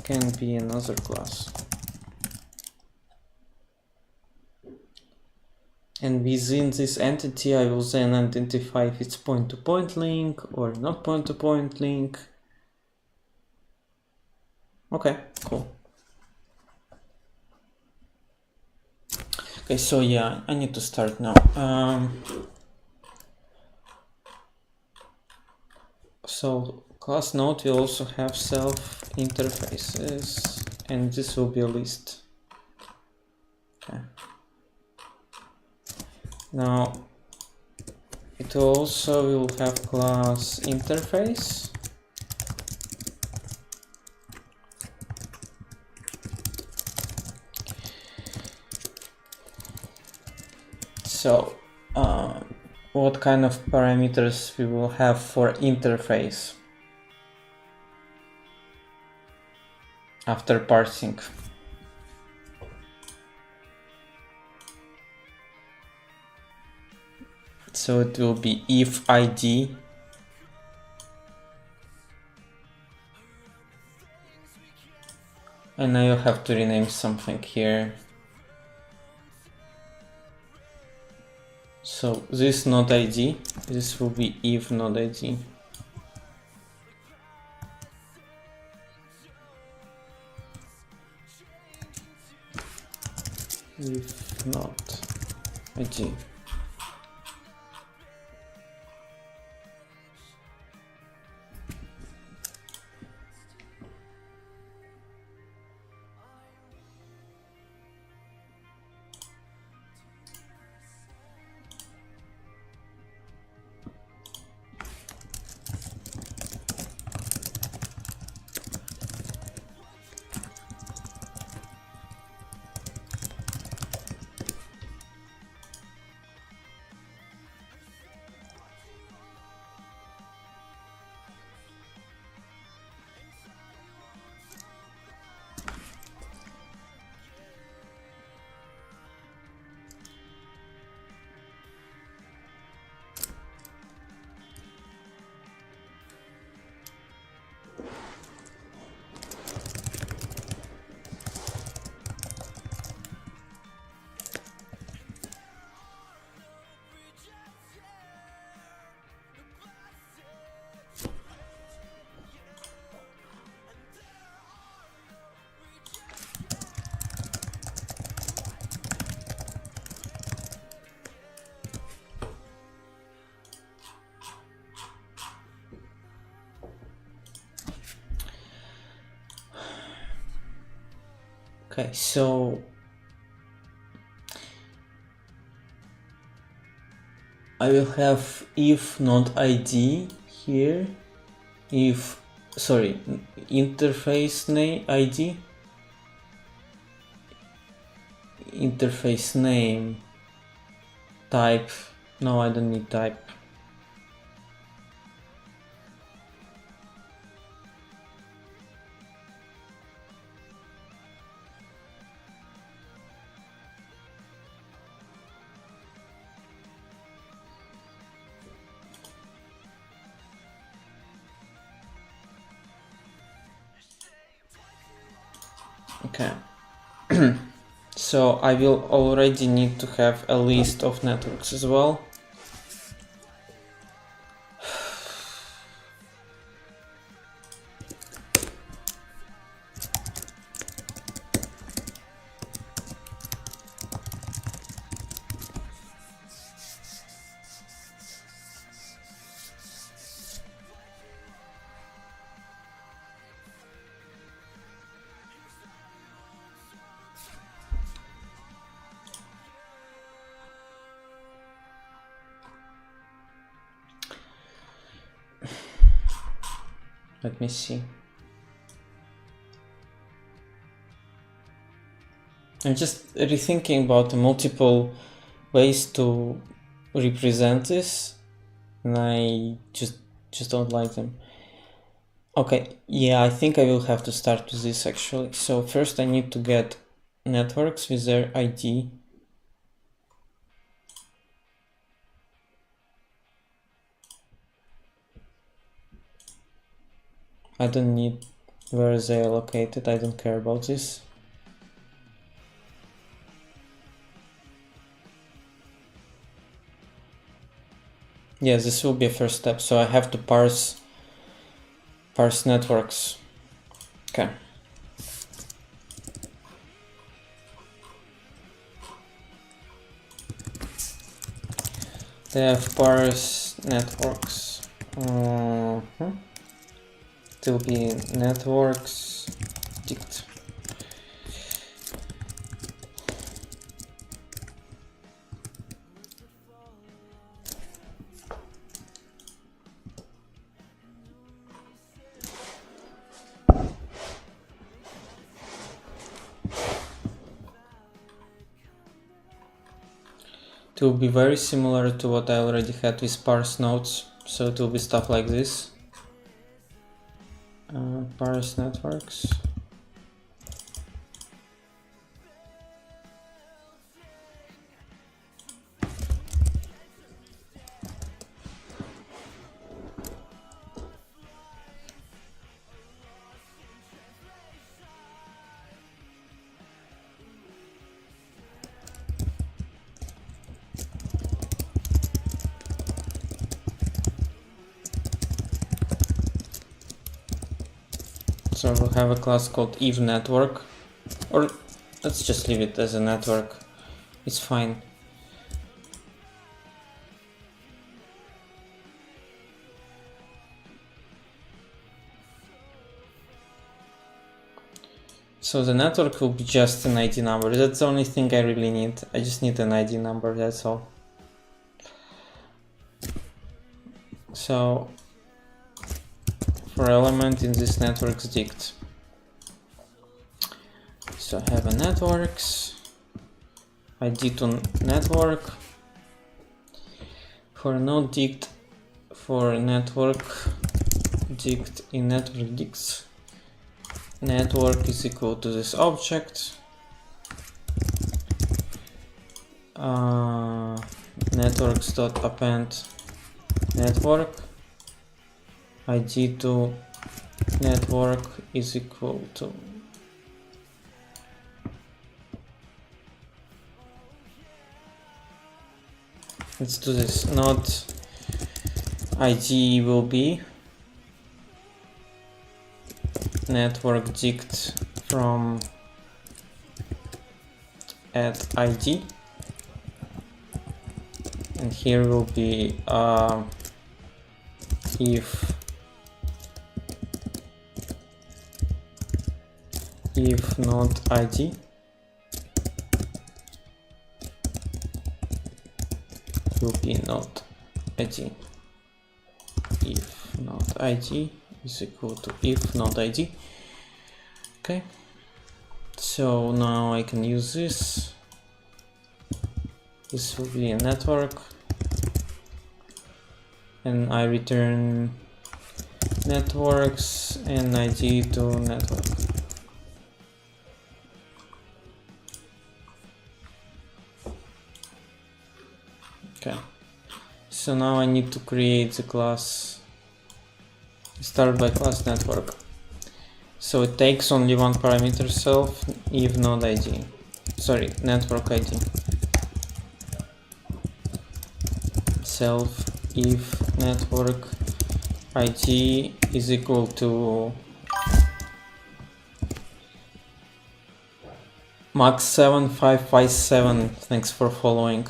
can be another class. And within this entity, I will then identify if it's point-to-point link or not point-to-point link. Okay, cool. Okay, so yeah, I need to start now. So class node will also have self interfaces, and this will be a list. Okay. Now it also will have class interface. So what kind of parameters we will have for interface after parsing? So it will be if ID and now you have to rename something here. So this node ID, this will be if node ID. If not ID. Okay, so I will have if node ID here, if, sorry, interface name ID, interface name, type, no, I don't need type. Okay, so I will already need to have a list of networks as well. Let me see. I'm just rethinking about the multiple ways to represent this, and I just don't like them. Okay, yeah, I think I will have to start with this actually. So first I need to get networks with their ID. I don't need where they are located, I don't care about this. Yeah, this will be a first step, so I have to parse networks. Okay. Def parse networks. It will be networks dict. It will be very similar to what I already had with parse nodes, so it will be stuff like this. Parse networks. So we'll have a class called EVE-NG, or let's just leave it as a network, it's fine. So the network will be just an ID number, that's the only thing I really need, I just need an ID number, that's all. So for element in this network's dict. So I have a networks, ID to network, for node dict, for network dict in network dicts, network is equal to this object, networks.append network, ID to network is equal to let's do this. Node ID will be network dict from add ID, and here will be if node ID will be node ID, if node ID is equal to if node ID. Okay, so now I can use this. This will be a network, and I return networks and ID to network. Okay, so now I need to create the class, start by class network. So it takes only one parameter, self if node ID, sorry, network ID. Self if network ID is equal to max7557. Thanks for following.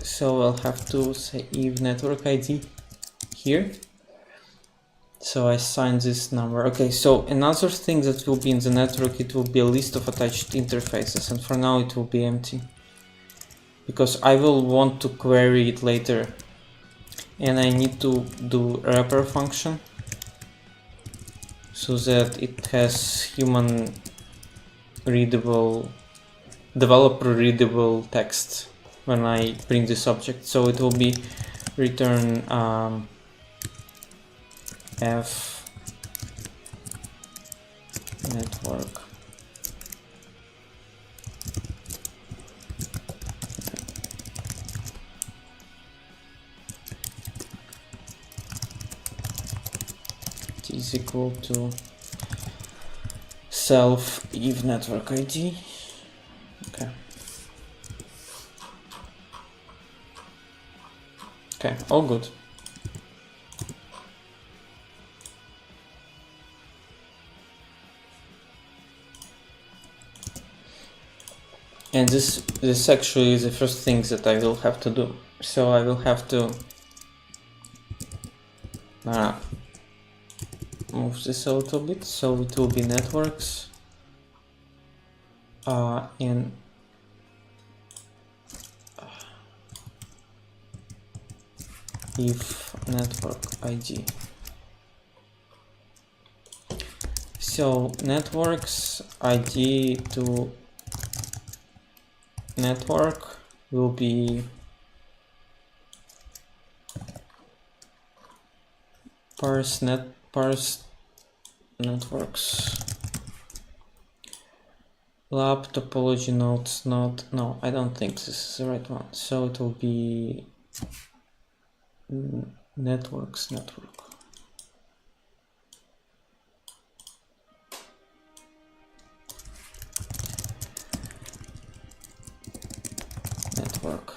So I'll have to say if network ID here. So I assign this number. Okay, so another thing that will be in the network, it will be a list of attached interfaces, and for now it will be empty, because I will want to query it later, and I need to do wrapper function so that it has human readable, developer readable text when I bring this object. So it will be return f network is equal to self EVE network ID. Okay. Okay, all good. And this actually is the first thing that I will have to do. So I will have to move this a little bit, so it will be networks in if network ID. So networks ID to network will be parse networks lab topology nodes node. No, I don't think this is the right one. So it will be networks network. Network.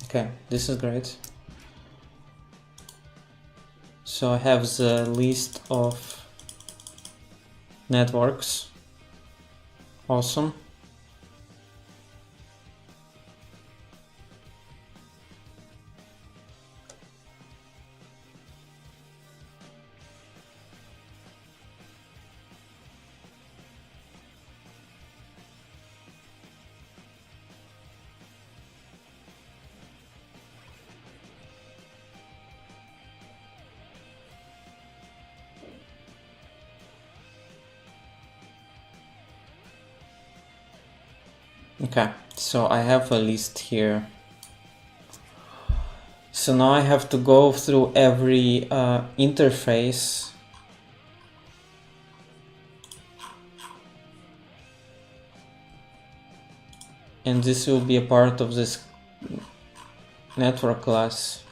Okay, this is great. So I have the list of networks. Awesome. Okay, so I have a list here. So now I have to go through every interface and this will be a part of this network class.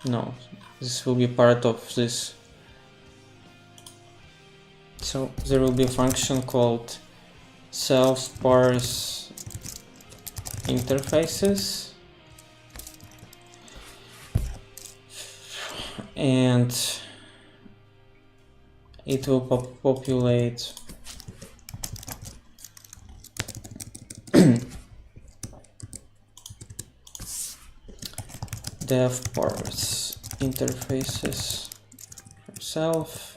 No, this will be part of this. So there will be a function called self parse interfaces, and it will populate dev parse interfaces self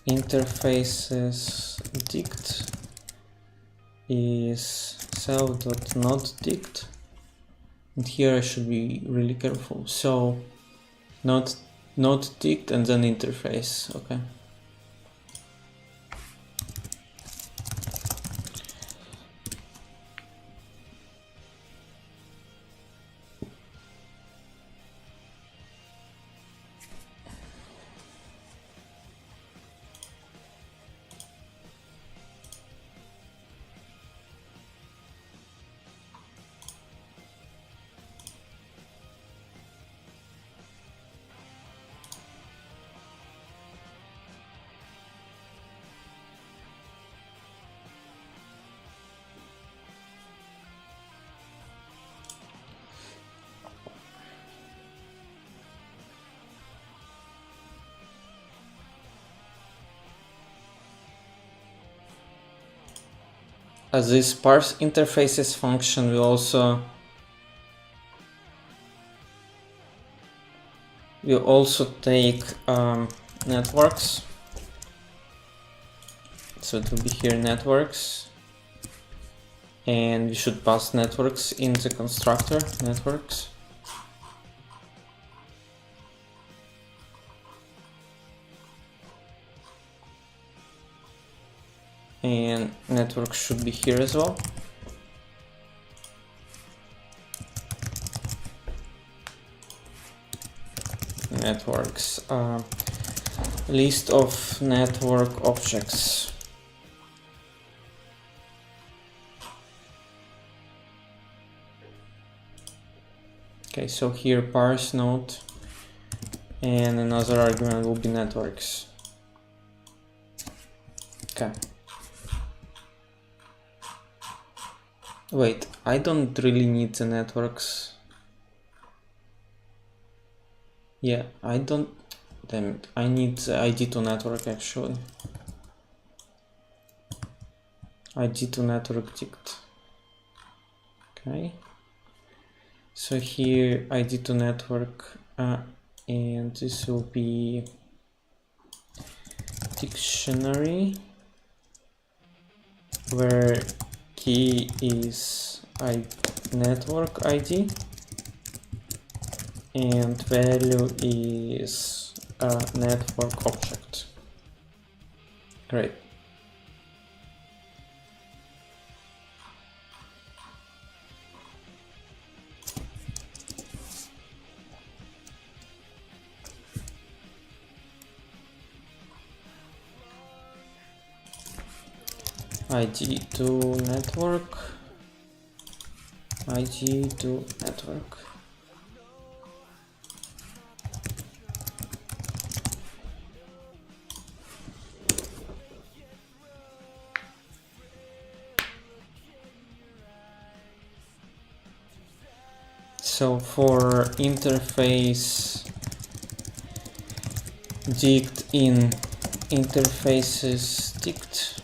interfaces dict is self.notDict, and here I should be really careful. So not dict and then interface. Okay. As this parse interfaces function will also take networks. So it will be here networks, and we should pass networks in the constructor networks. And network should be here as well. Networks, list of network objects. Okay, so here parse node, and another argument will be networks. Okay. Wait, I don't really need the networks. Yeah, I don't. Damn it, I need the ID to network actually. ID to network dict. Okay. So here ID to network, and this will be dictionary, where key is network ID and value is a network object. Great. ID to network, ID to network. So for interface dict in interfaces dict,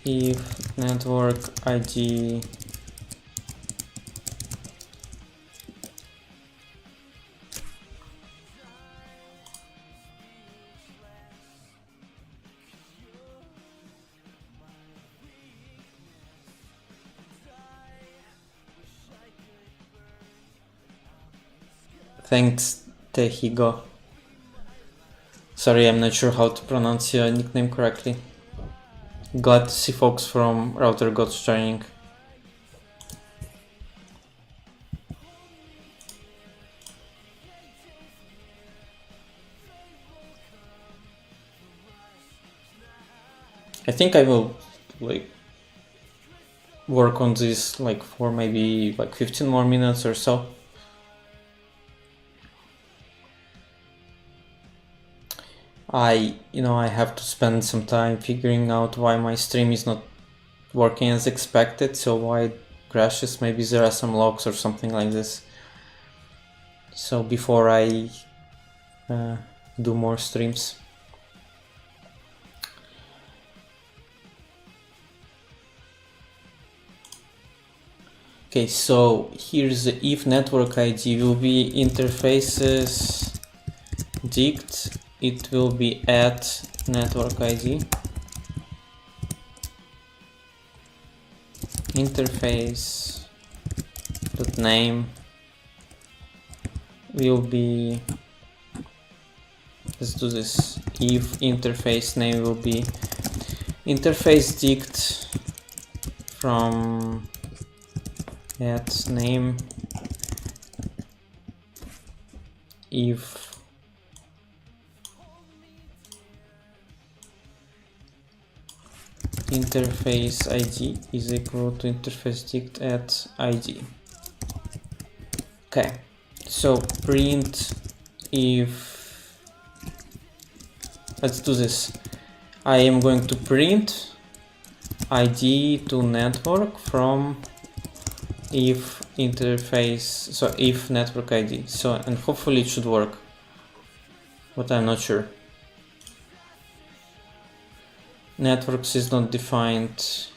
if network ID thanks Tehigo. Sorry, I'm not sure how to pronounce your nickname correctly. Glad to see folks from Router Gods joining. I think I will work on this for maybe 15 more minutes or so. I have to spend some time figuring out why my stream is not working as expected, so why it crashes. Maybe there are some logs or something like this. So before I do more streams. Okay, so here's the if network ID will be interfaces dict, it will be at network ID, interface dot name will be, let's do this, if interface name will be interface dict from at name if interface ID is equal to interface dict at ID. Okay, so print if, let's do this. I am going to print ID to network from if interface, so if network ID. So, and hopefully it should work, but I'm not sure. Networks is not defined.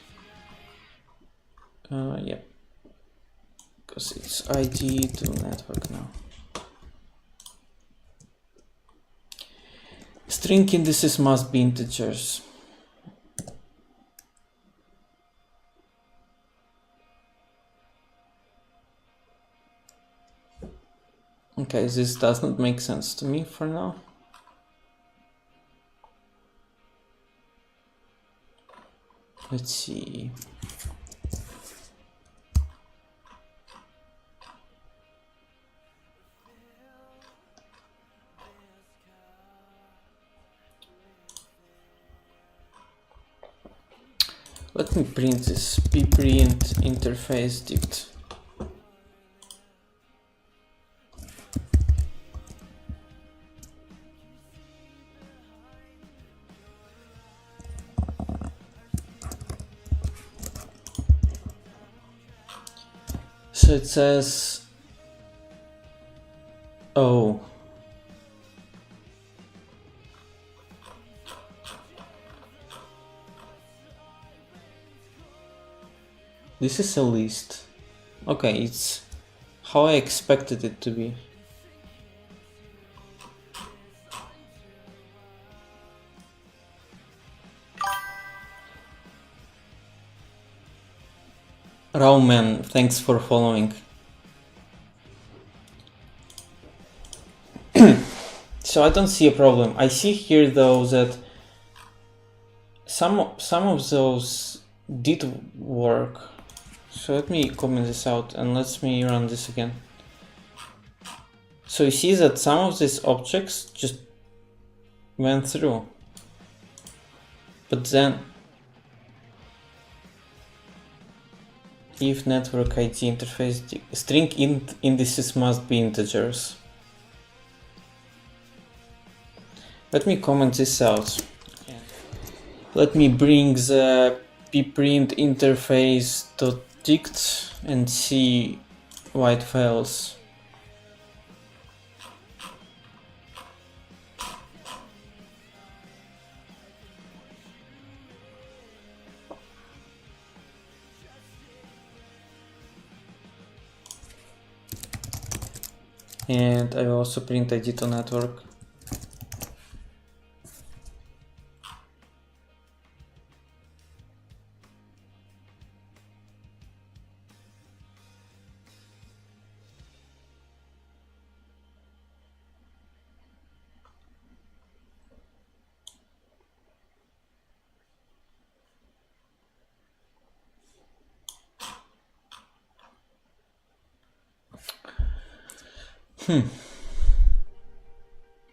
Yeah. because it's ID to network now. String indices must be integers. Okay, this does not make sense to me for now. Let's see. Let me print this pprint interface dict. So it says, oh, this is a list. Okay, it's how I expected it to be. Rauman, thanks for following. So I don't see a problem. I see here though that some of those did work. So let me comment this out and let me run this again. So you see that some of these objects just went through, but then if network ID interface string indices must be integers. Let me comment this out. Let me bring the pprint interface.dict and see why it fails. And I will also print ID to network.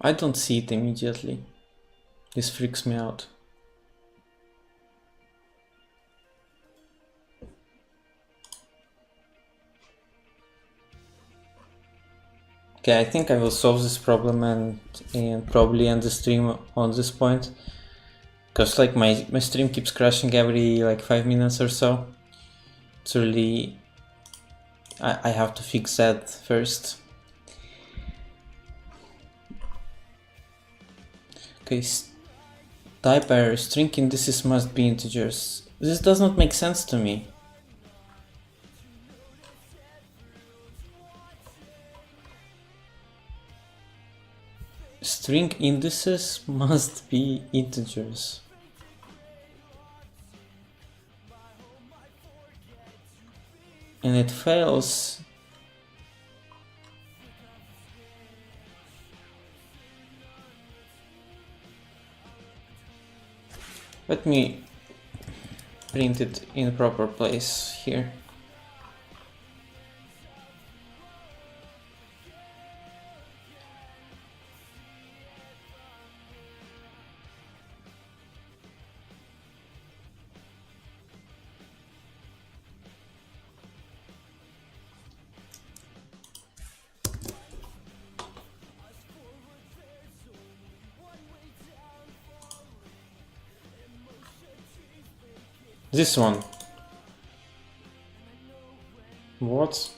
I don't see it immediately. This freaks me out. Okay, I think I will solve this problem and probably end the stream on this point. Because like my stream keeps crashing every like 5 minutes or so. It's really... I have to fix that first. Okay, type error, string indices must be integers. This does not make sense to me. String indices must be integers. And it fails. Let me print it in the proper place here. This one. What?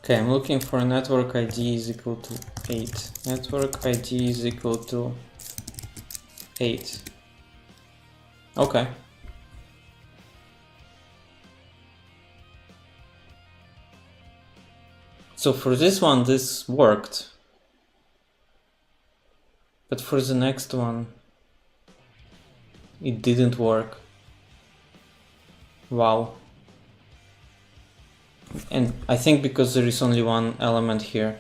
Okay, I'm looking for network ID is equal to 8. Network ID is equal to 8. Okay. So for this one, this worked. But for the next one, it didn't work. Wow. And I think because there is only one element here.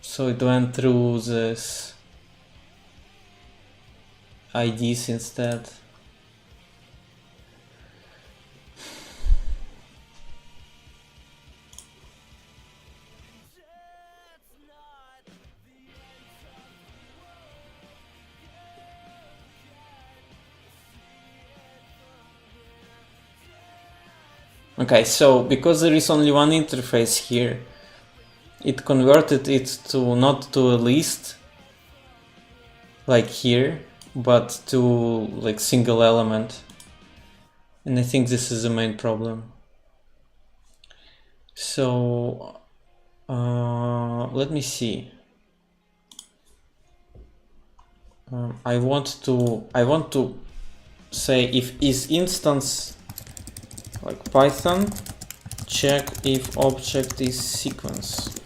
So it went through this IDs instead. Okay, so because there is only one interface here, it converted it to not to a list like here, but to like single element. And I think this is the main problem. So let me see. I want to say if is instance like Python check if object is sequence.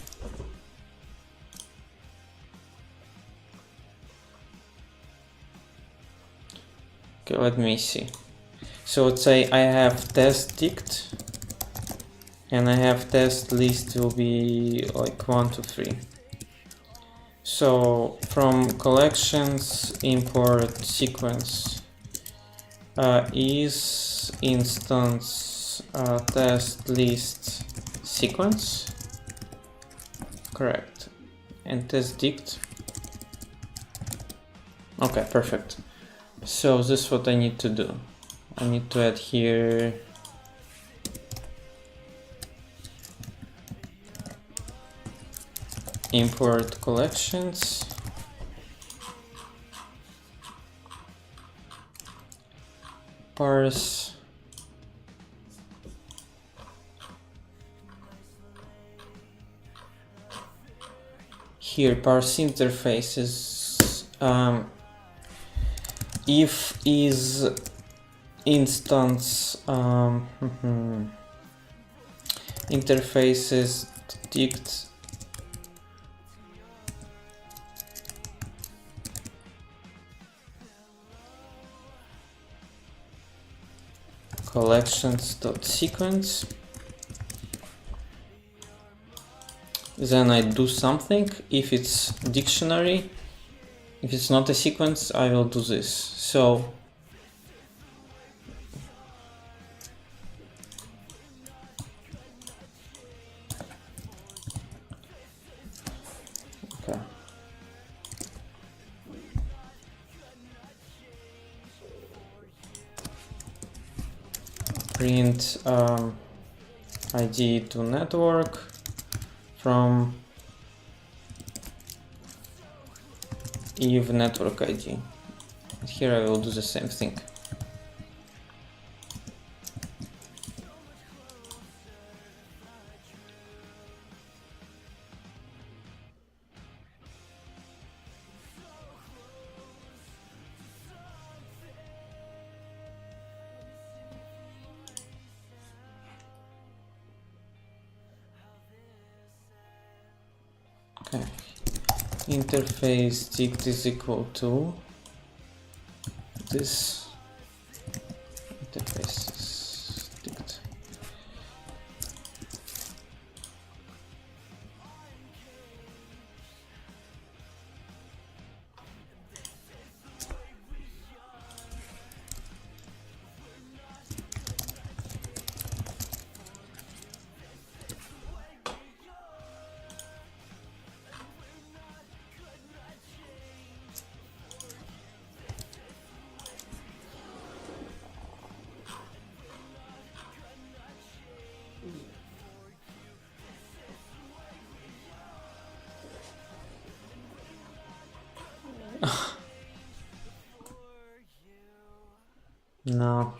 Okay, let me see. So let's say I have test ticked and I have test list will be like 1 to 3. So from collections import sequence is instance test list sequence, correct, and test dict. Okay, perfect. So this is what I need to do. I need to add here import collections, parse here parse interfaces if is instance interfaces dict collections.sequence, then I do something. If it's dictionary, if it's not a sequence, I will do this. So okay. Print ID to network from EVE network ID. Here I will do the same thing. Okay. Interface dict is equal to this interface dict. No.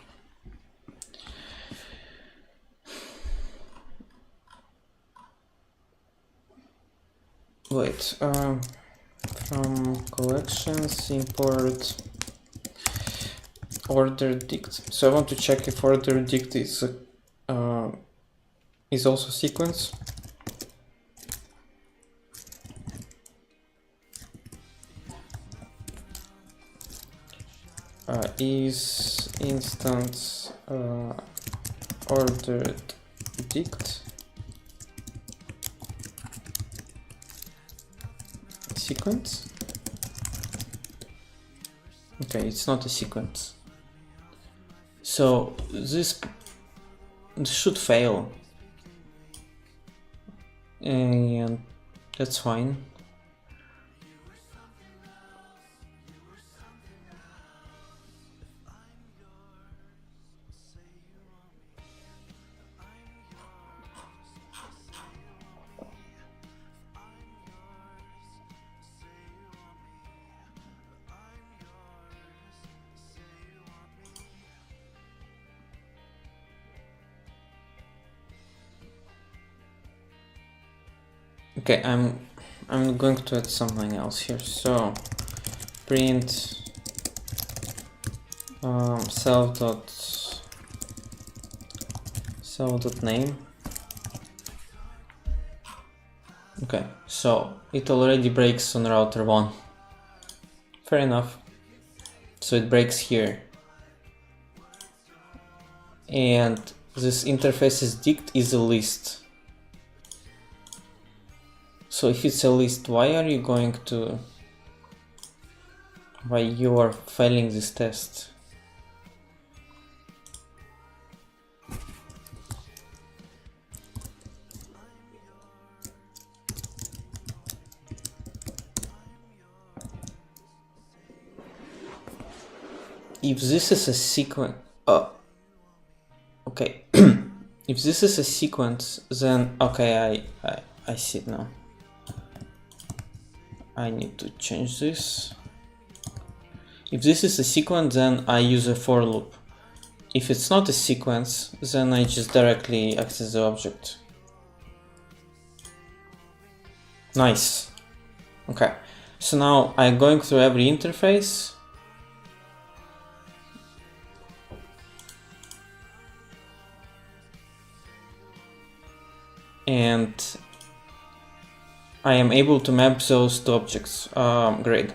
import from collections, import order dict. So I want to check if order dict is also sequence. Is instance ordered dict sequence? Okay, it's not a sequence. So this should fail, and that's fine. Okay, I'm going to add something else here. So print self.name. Okay, so it already breaks on router 1. Fair enough. So it breaks here. And this interfaces dict is a list. So if it's a list, why you are failing this test? If this is a sequence, okay. If this is a sequence, then okay, I see it now. I need to change this. If this is a sequence, then I use a for loop. If it's not a sequence, then I just directly access the object. Nice. Okay, so now I'm going through every interface. And I am able to map those to objects. Great.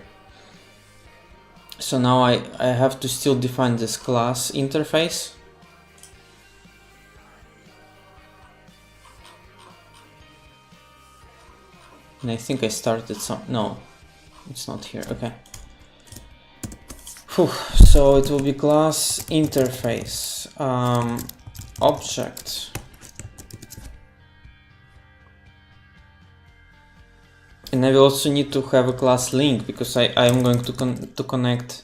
So now I have to still define this class interface. And I think I started some, no, it's not here, okay. Whew. So it will be class interface, object. And I will also need to have a class link because I am going to connect.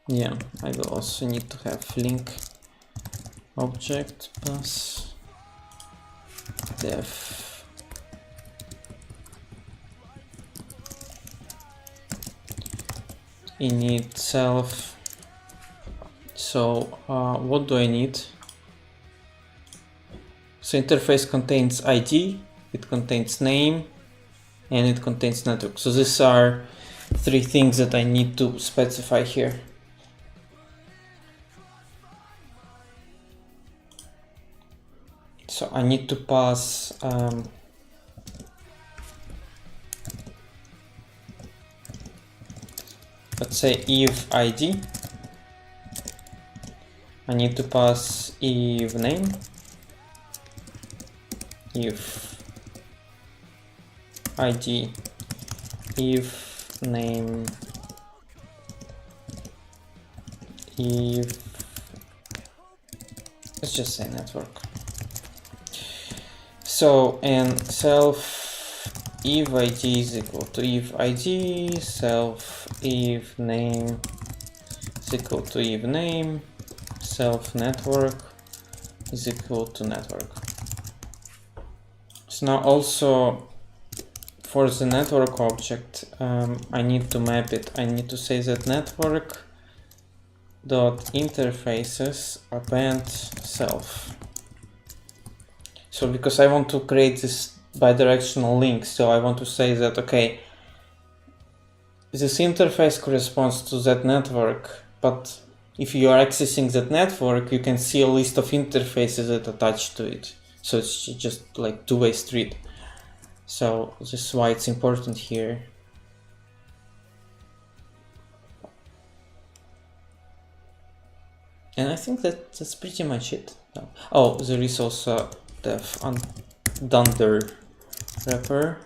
Yeah, I will also need to have link object plus def init self. So what do I need? So interface contains ID, it contains name, and it contains network. So these are 3 things that I need to specify here. So I need to pass let's say EVE ID. I need to pass EVE name, EVE ID, EVE name, EVE, let's just say network. So, and self EVE ID is equal to EVE ID, self EVE name is equal to EVE name, self network is equal to network. So now also for the network object, I need to map it. I need to say that network dot interfaces append self. So because I want to create this bidirectional link, so I want to say that, okay, this interface corresponds to that network, but if you are accessing that network, you can see a list of interfaces that attach to it. So it's just like two-way street. So this is why it's important here. And I think that's pretty much it. Oh, there is also def dunder wrapper.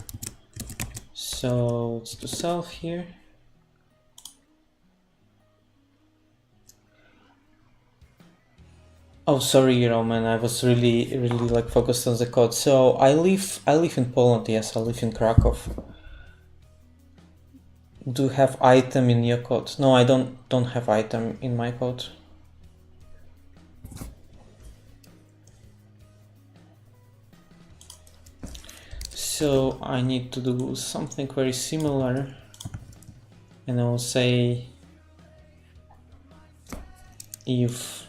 So let's do self here. Oh, sorry, Roman. I was really like focused on the code. So I live in Poland. Yes, I live in Krakow. Do you have item in your code? No, I don't have item in my code. So I need to do something very similar, and I will say if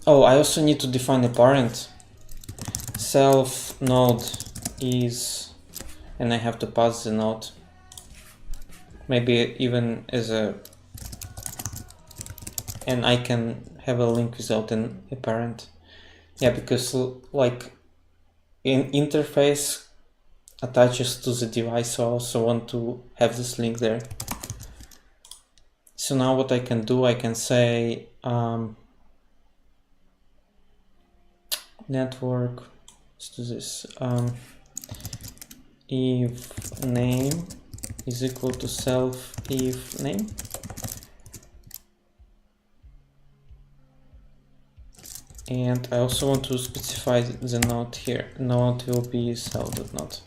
I also need to define a parent. Self node is, and I have to pass the node. Maybe even as a, and I can have a link without a parent. Yeah, because like in interface attaches to the device, so I also want to have this link there. So now what I can do, I can say network, let's do this, if name is equal to self if name. And I also want to specify the node here. Node will be self.node.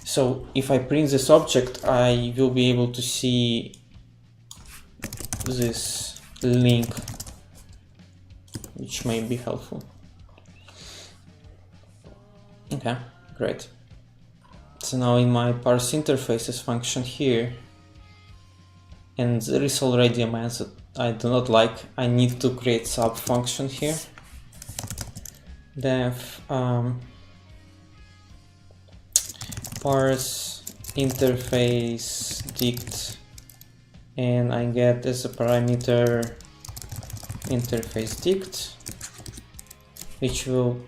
So if I print this object, I will be able to see this link, which may be helpful. Okay, great. So now in my parse interfaces function here, and there is already a method I do not like. I need to create sub function here. Def parse interface dict, and I get as a parameter interface dict, which will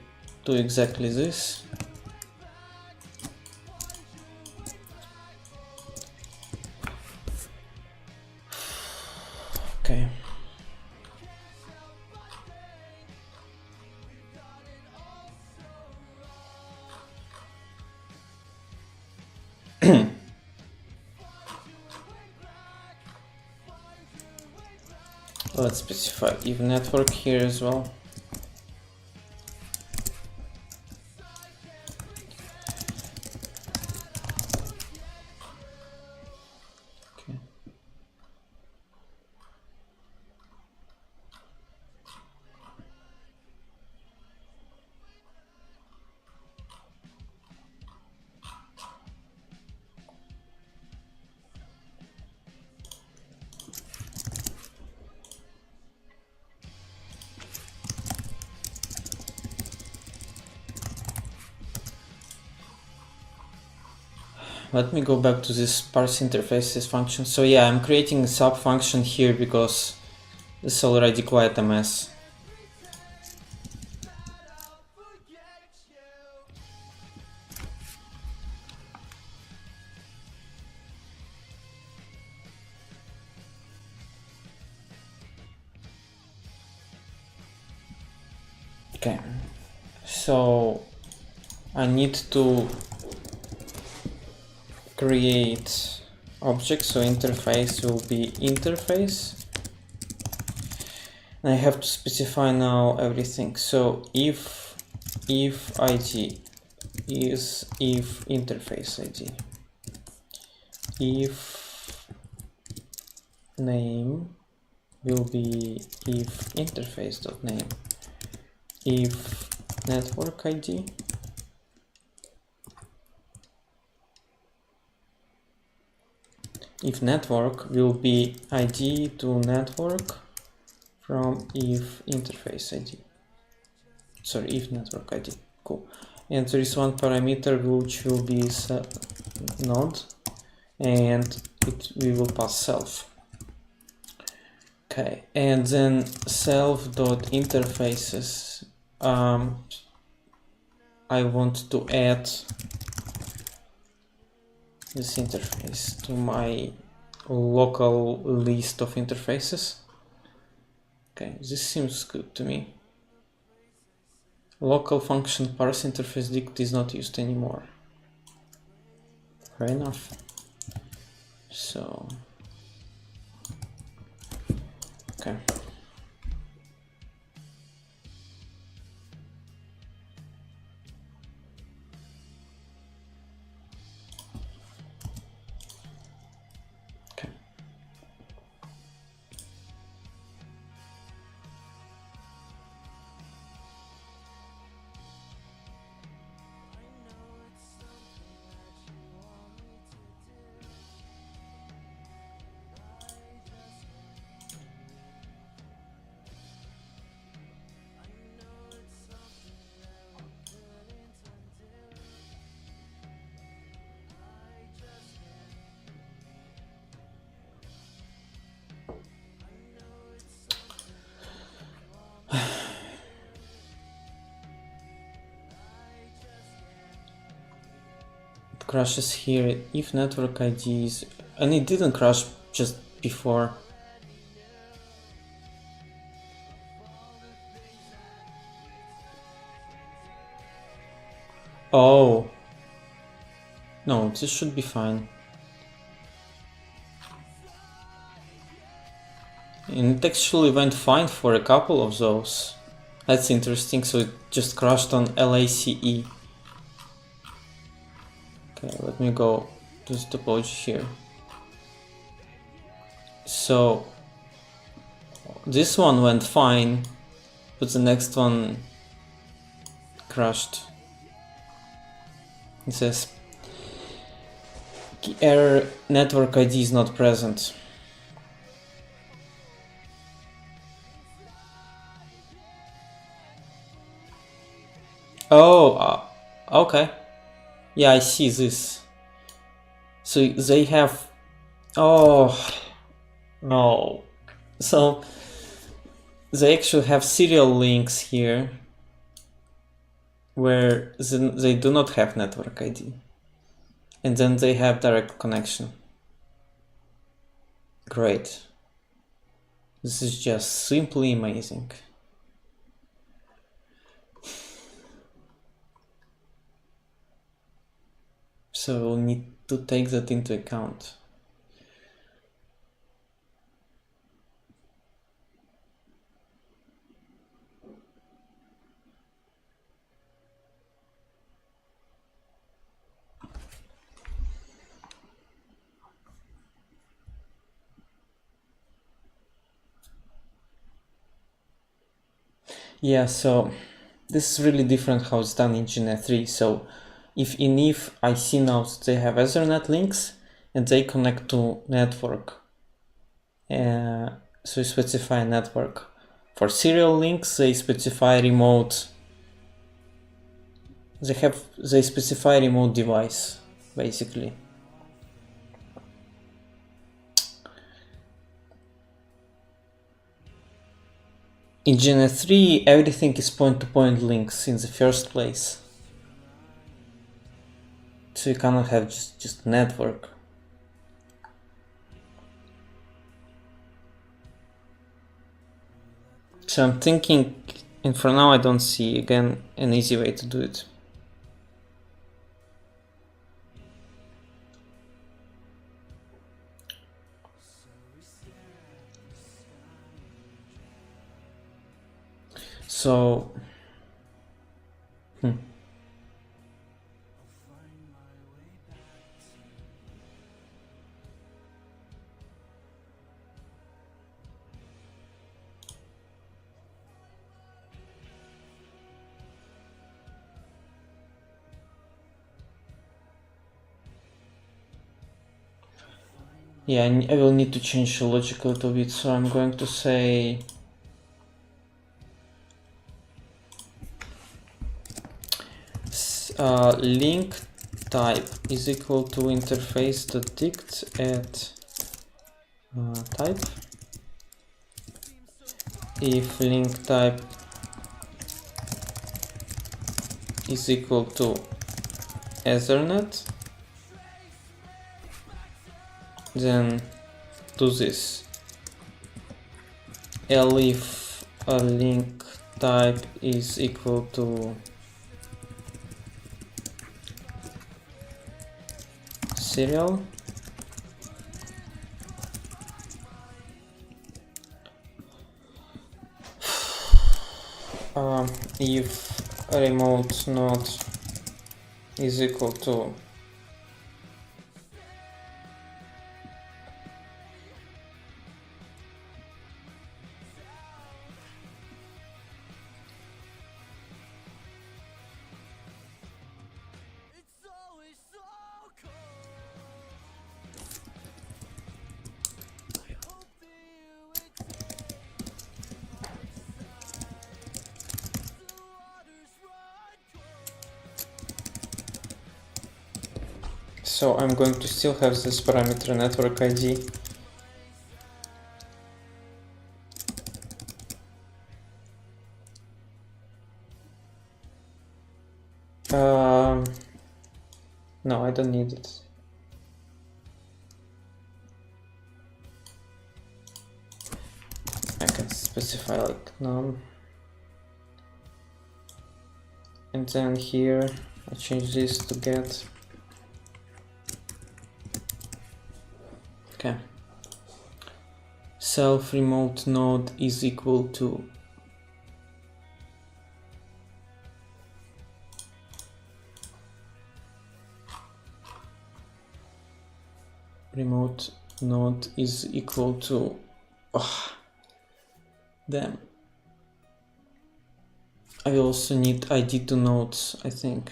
do exactly this. Okay. Let's specify EVE network here as well. Okay. Let me go back to this parse interfaces function. So yeah, I'm creating a sub function here because it's already quite a mess. Okay, so I need to create object, so interface will be interface. And I have to specify now everything. So if id is if interface id, if name will be if interface.name, if network id if network will be ID to network from if interface ID. Sorry, if network ID. Cool. And there is one parameter which will be node, and we will pass self. Okay, and then self.interfaces. I want to add this interface to my local list of interfaces. Okay, this seems good to me. Local function parse interface dict is not used anymore. Fair enough. So, okay. Crashes here if network IDs, and it didn't crash just before. Oh no, this should be fine. And it actually went fine for a couple of those. That's interesting. So it just crashed on LACE. Okay, let me go to the topology here. So this one went fine, but the next one crashed. It says error network ID is not present. Oh, okay. Yeah, I see this. So they have... Oh, no. So they actually have serial links here where they do not have network ID. And then they have direct connection. Great. This is just simply amazing. So we'll need to take that into account. Yeah, so this is really different how it's done in GNS3. So if in EVE IC nodes they have Ethernet links and they connect to network, so you specify a network. For serial links they specify remote. They specify remote device basically. In GNS3 everything is point-to-point links in the first place. So you cannot have just network. So I'm thinking, and for now I don't see again an easy way to do it. So Yeah, I will need to change the logic a little bit, so I'm going to say link type is equal to interface.dict at type. If link type is equal to Ethernet, then do this. If a link type is equal to serial, if a remote node is equal to so I'm going to still have this parameter network ID. No, I don't need it. I can specify like none. And then here I change this to get. Okay. Self remote node is equal to remote node is equal to damn. I also need ID to nodes, I think.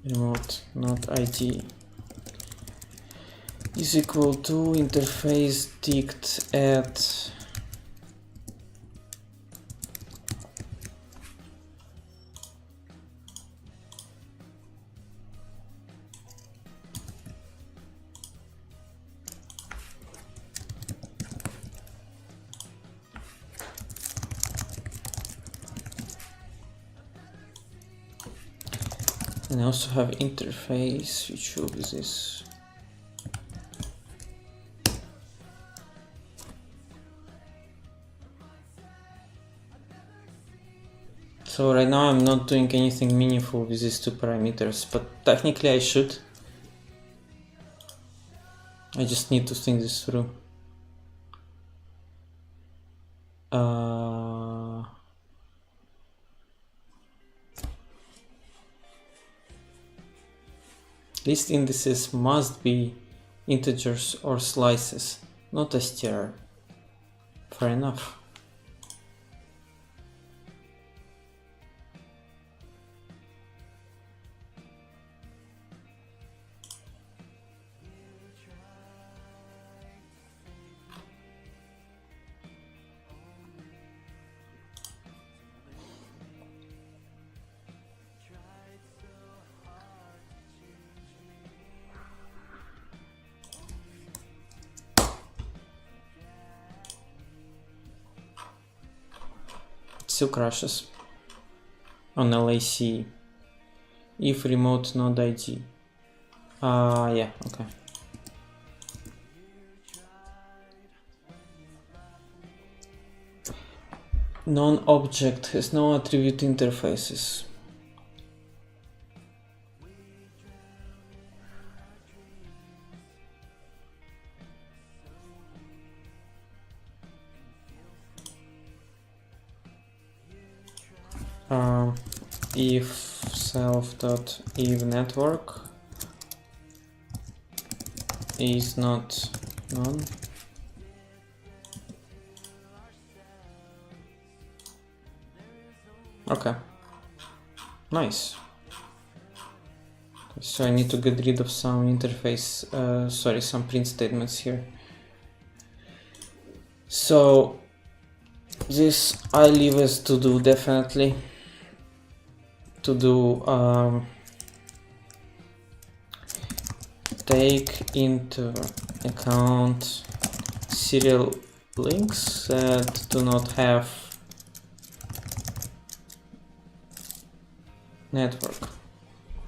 Remote node ID is equal to interface dict at and I also have interface, which will be this. So right now I'm not doing anything meaningful with these two parameters, but technically I should. I just need to think this through. List indices must be integers or slices, not str. Fair enough. Still crashes on LAC if remote node ID. Yeah, okay. Non-object has no attribute interfaces. If self.EVE-network is not none, Okay, nice. So I need to get rid of some interface, sorry, some print statements here. So this I leave as to do, definitely. To do take into account serial links that do not have network.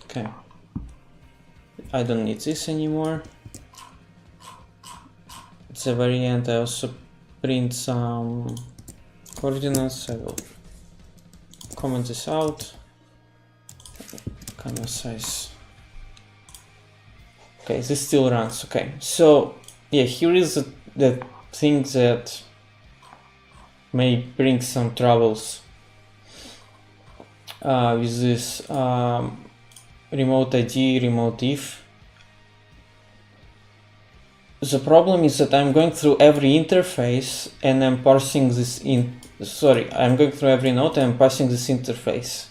Okay, I don't need this anymore. At the very end I also print some coordinates. I will comment this out. Canvas size. Okay, this still runs. Okay, so yeah, here is the thing that may bring some troubles with this remote ID, remote if. The problem is that I'm going through every interface and I'm parsing this in. Sorry, I'm going through every node and I'm parsing this interface.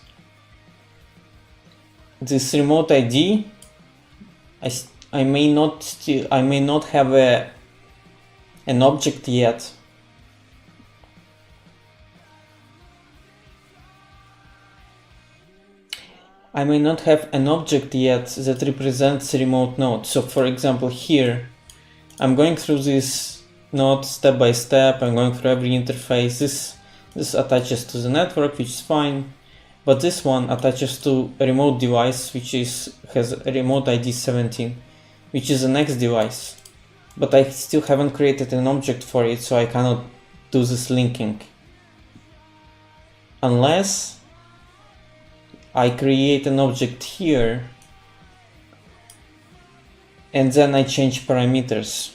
This remote ID, I may not have an object yet. I may not have an object yet that represents a remote node. So for example, here, I'm going through this node step by step. I'm going through every interface. This attaches to the network, which is fine. But this one attaches to a remote device, which has a remote ID 17, which is the next device. But I still haven't created an object for it, so I cannot do this linking. Unless I create an object here and then I change parameters.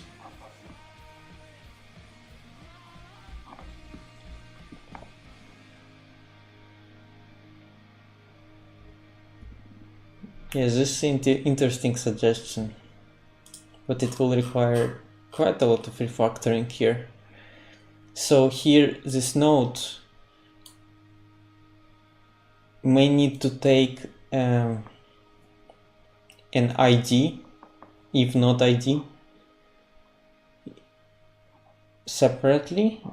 Yes, this is an interesting suggestion, but it will require quite a lot of refactoring here. So here, this node may need to take an ID, if not ID, separately,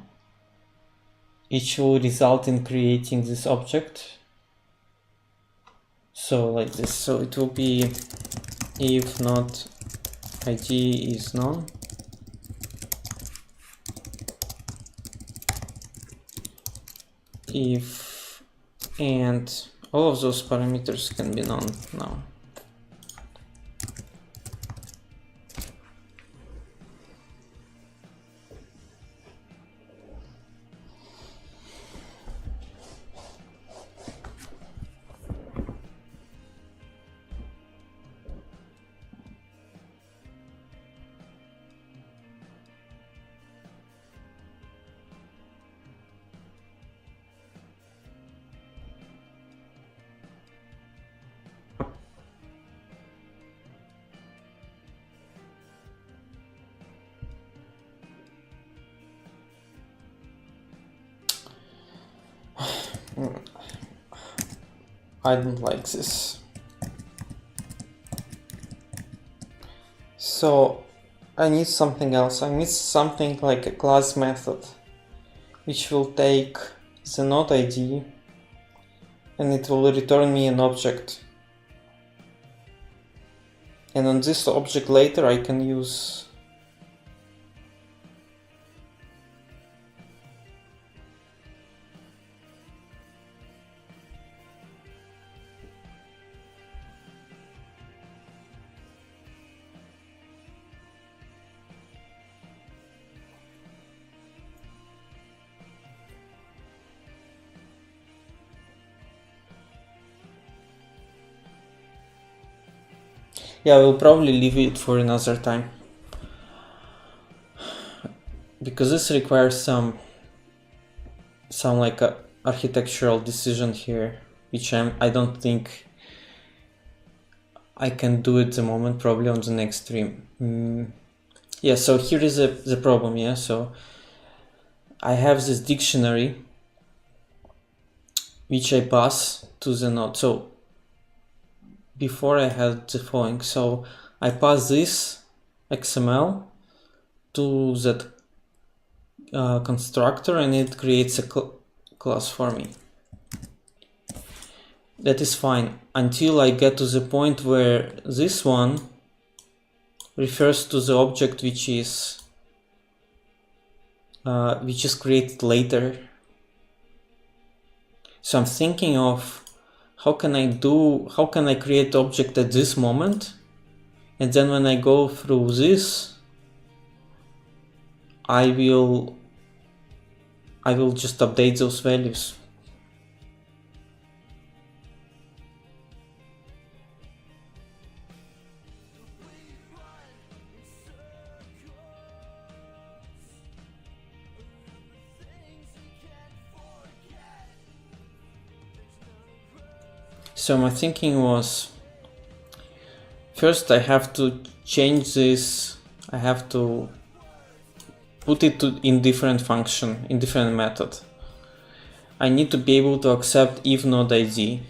which will result in creating this object. So like this, so it will be if not ID is none, if, and all of those parameters can be none now. I don't like this. So I need something else. I need something like a class method, which will take the node ID and it will return me an object. And on this object later I can use yeah, we'll probably leave it for another time, because this requires some like a architectural decision here, which I don't think I can do at the moment, probably on the next stream. Yeah, so here is the problem, yeah, so I have this dictionary which I pass to the node. So before I had the following. So I pass this XML to that constructor, and it creates a class for me. That is fine until I get to the point where this one refers to the object which is created later. So I'm thinking of how can I create object at this moment, and then when I go through this, I will just update those values. So my thinking was, first I have to change this, I have to put it in different function, in different method. I need to be able to accept if node ID,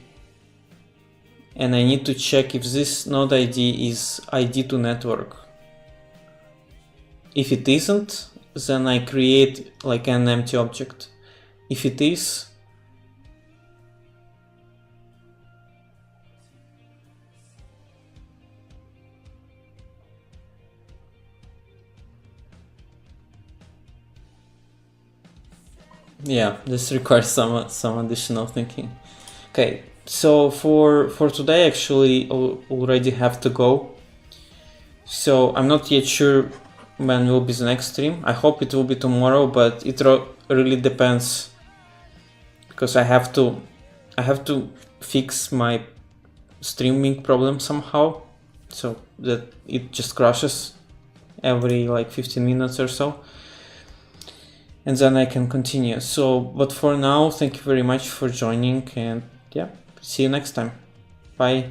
and I need to check if this node ID is ID to network. If it isn't, then I create like an empty object. If it is, yeah, this requires some additional thinking. Okay, so for today, actually, I already have to go. So I'm not yet sure when will be the next stream. I hope it will be tomorrow, but it really depends, because I have to fix my streaming problem somehow, so that it just crashes every like 15 minutes or so, and then I can continue. So, but for now, thank you very much for joining, and yeah, see you next time. Bye.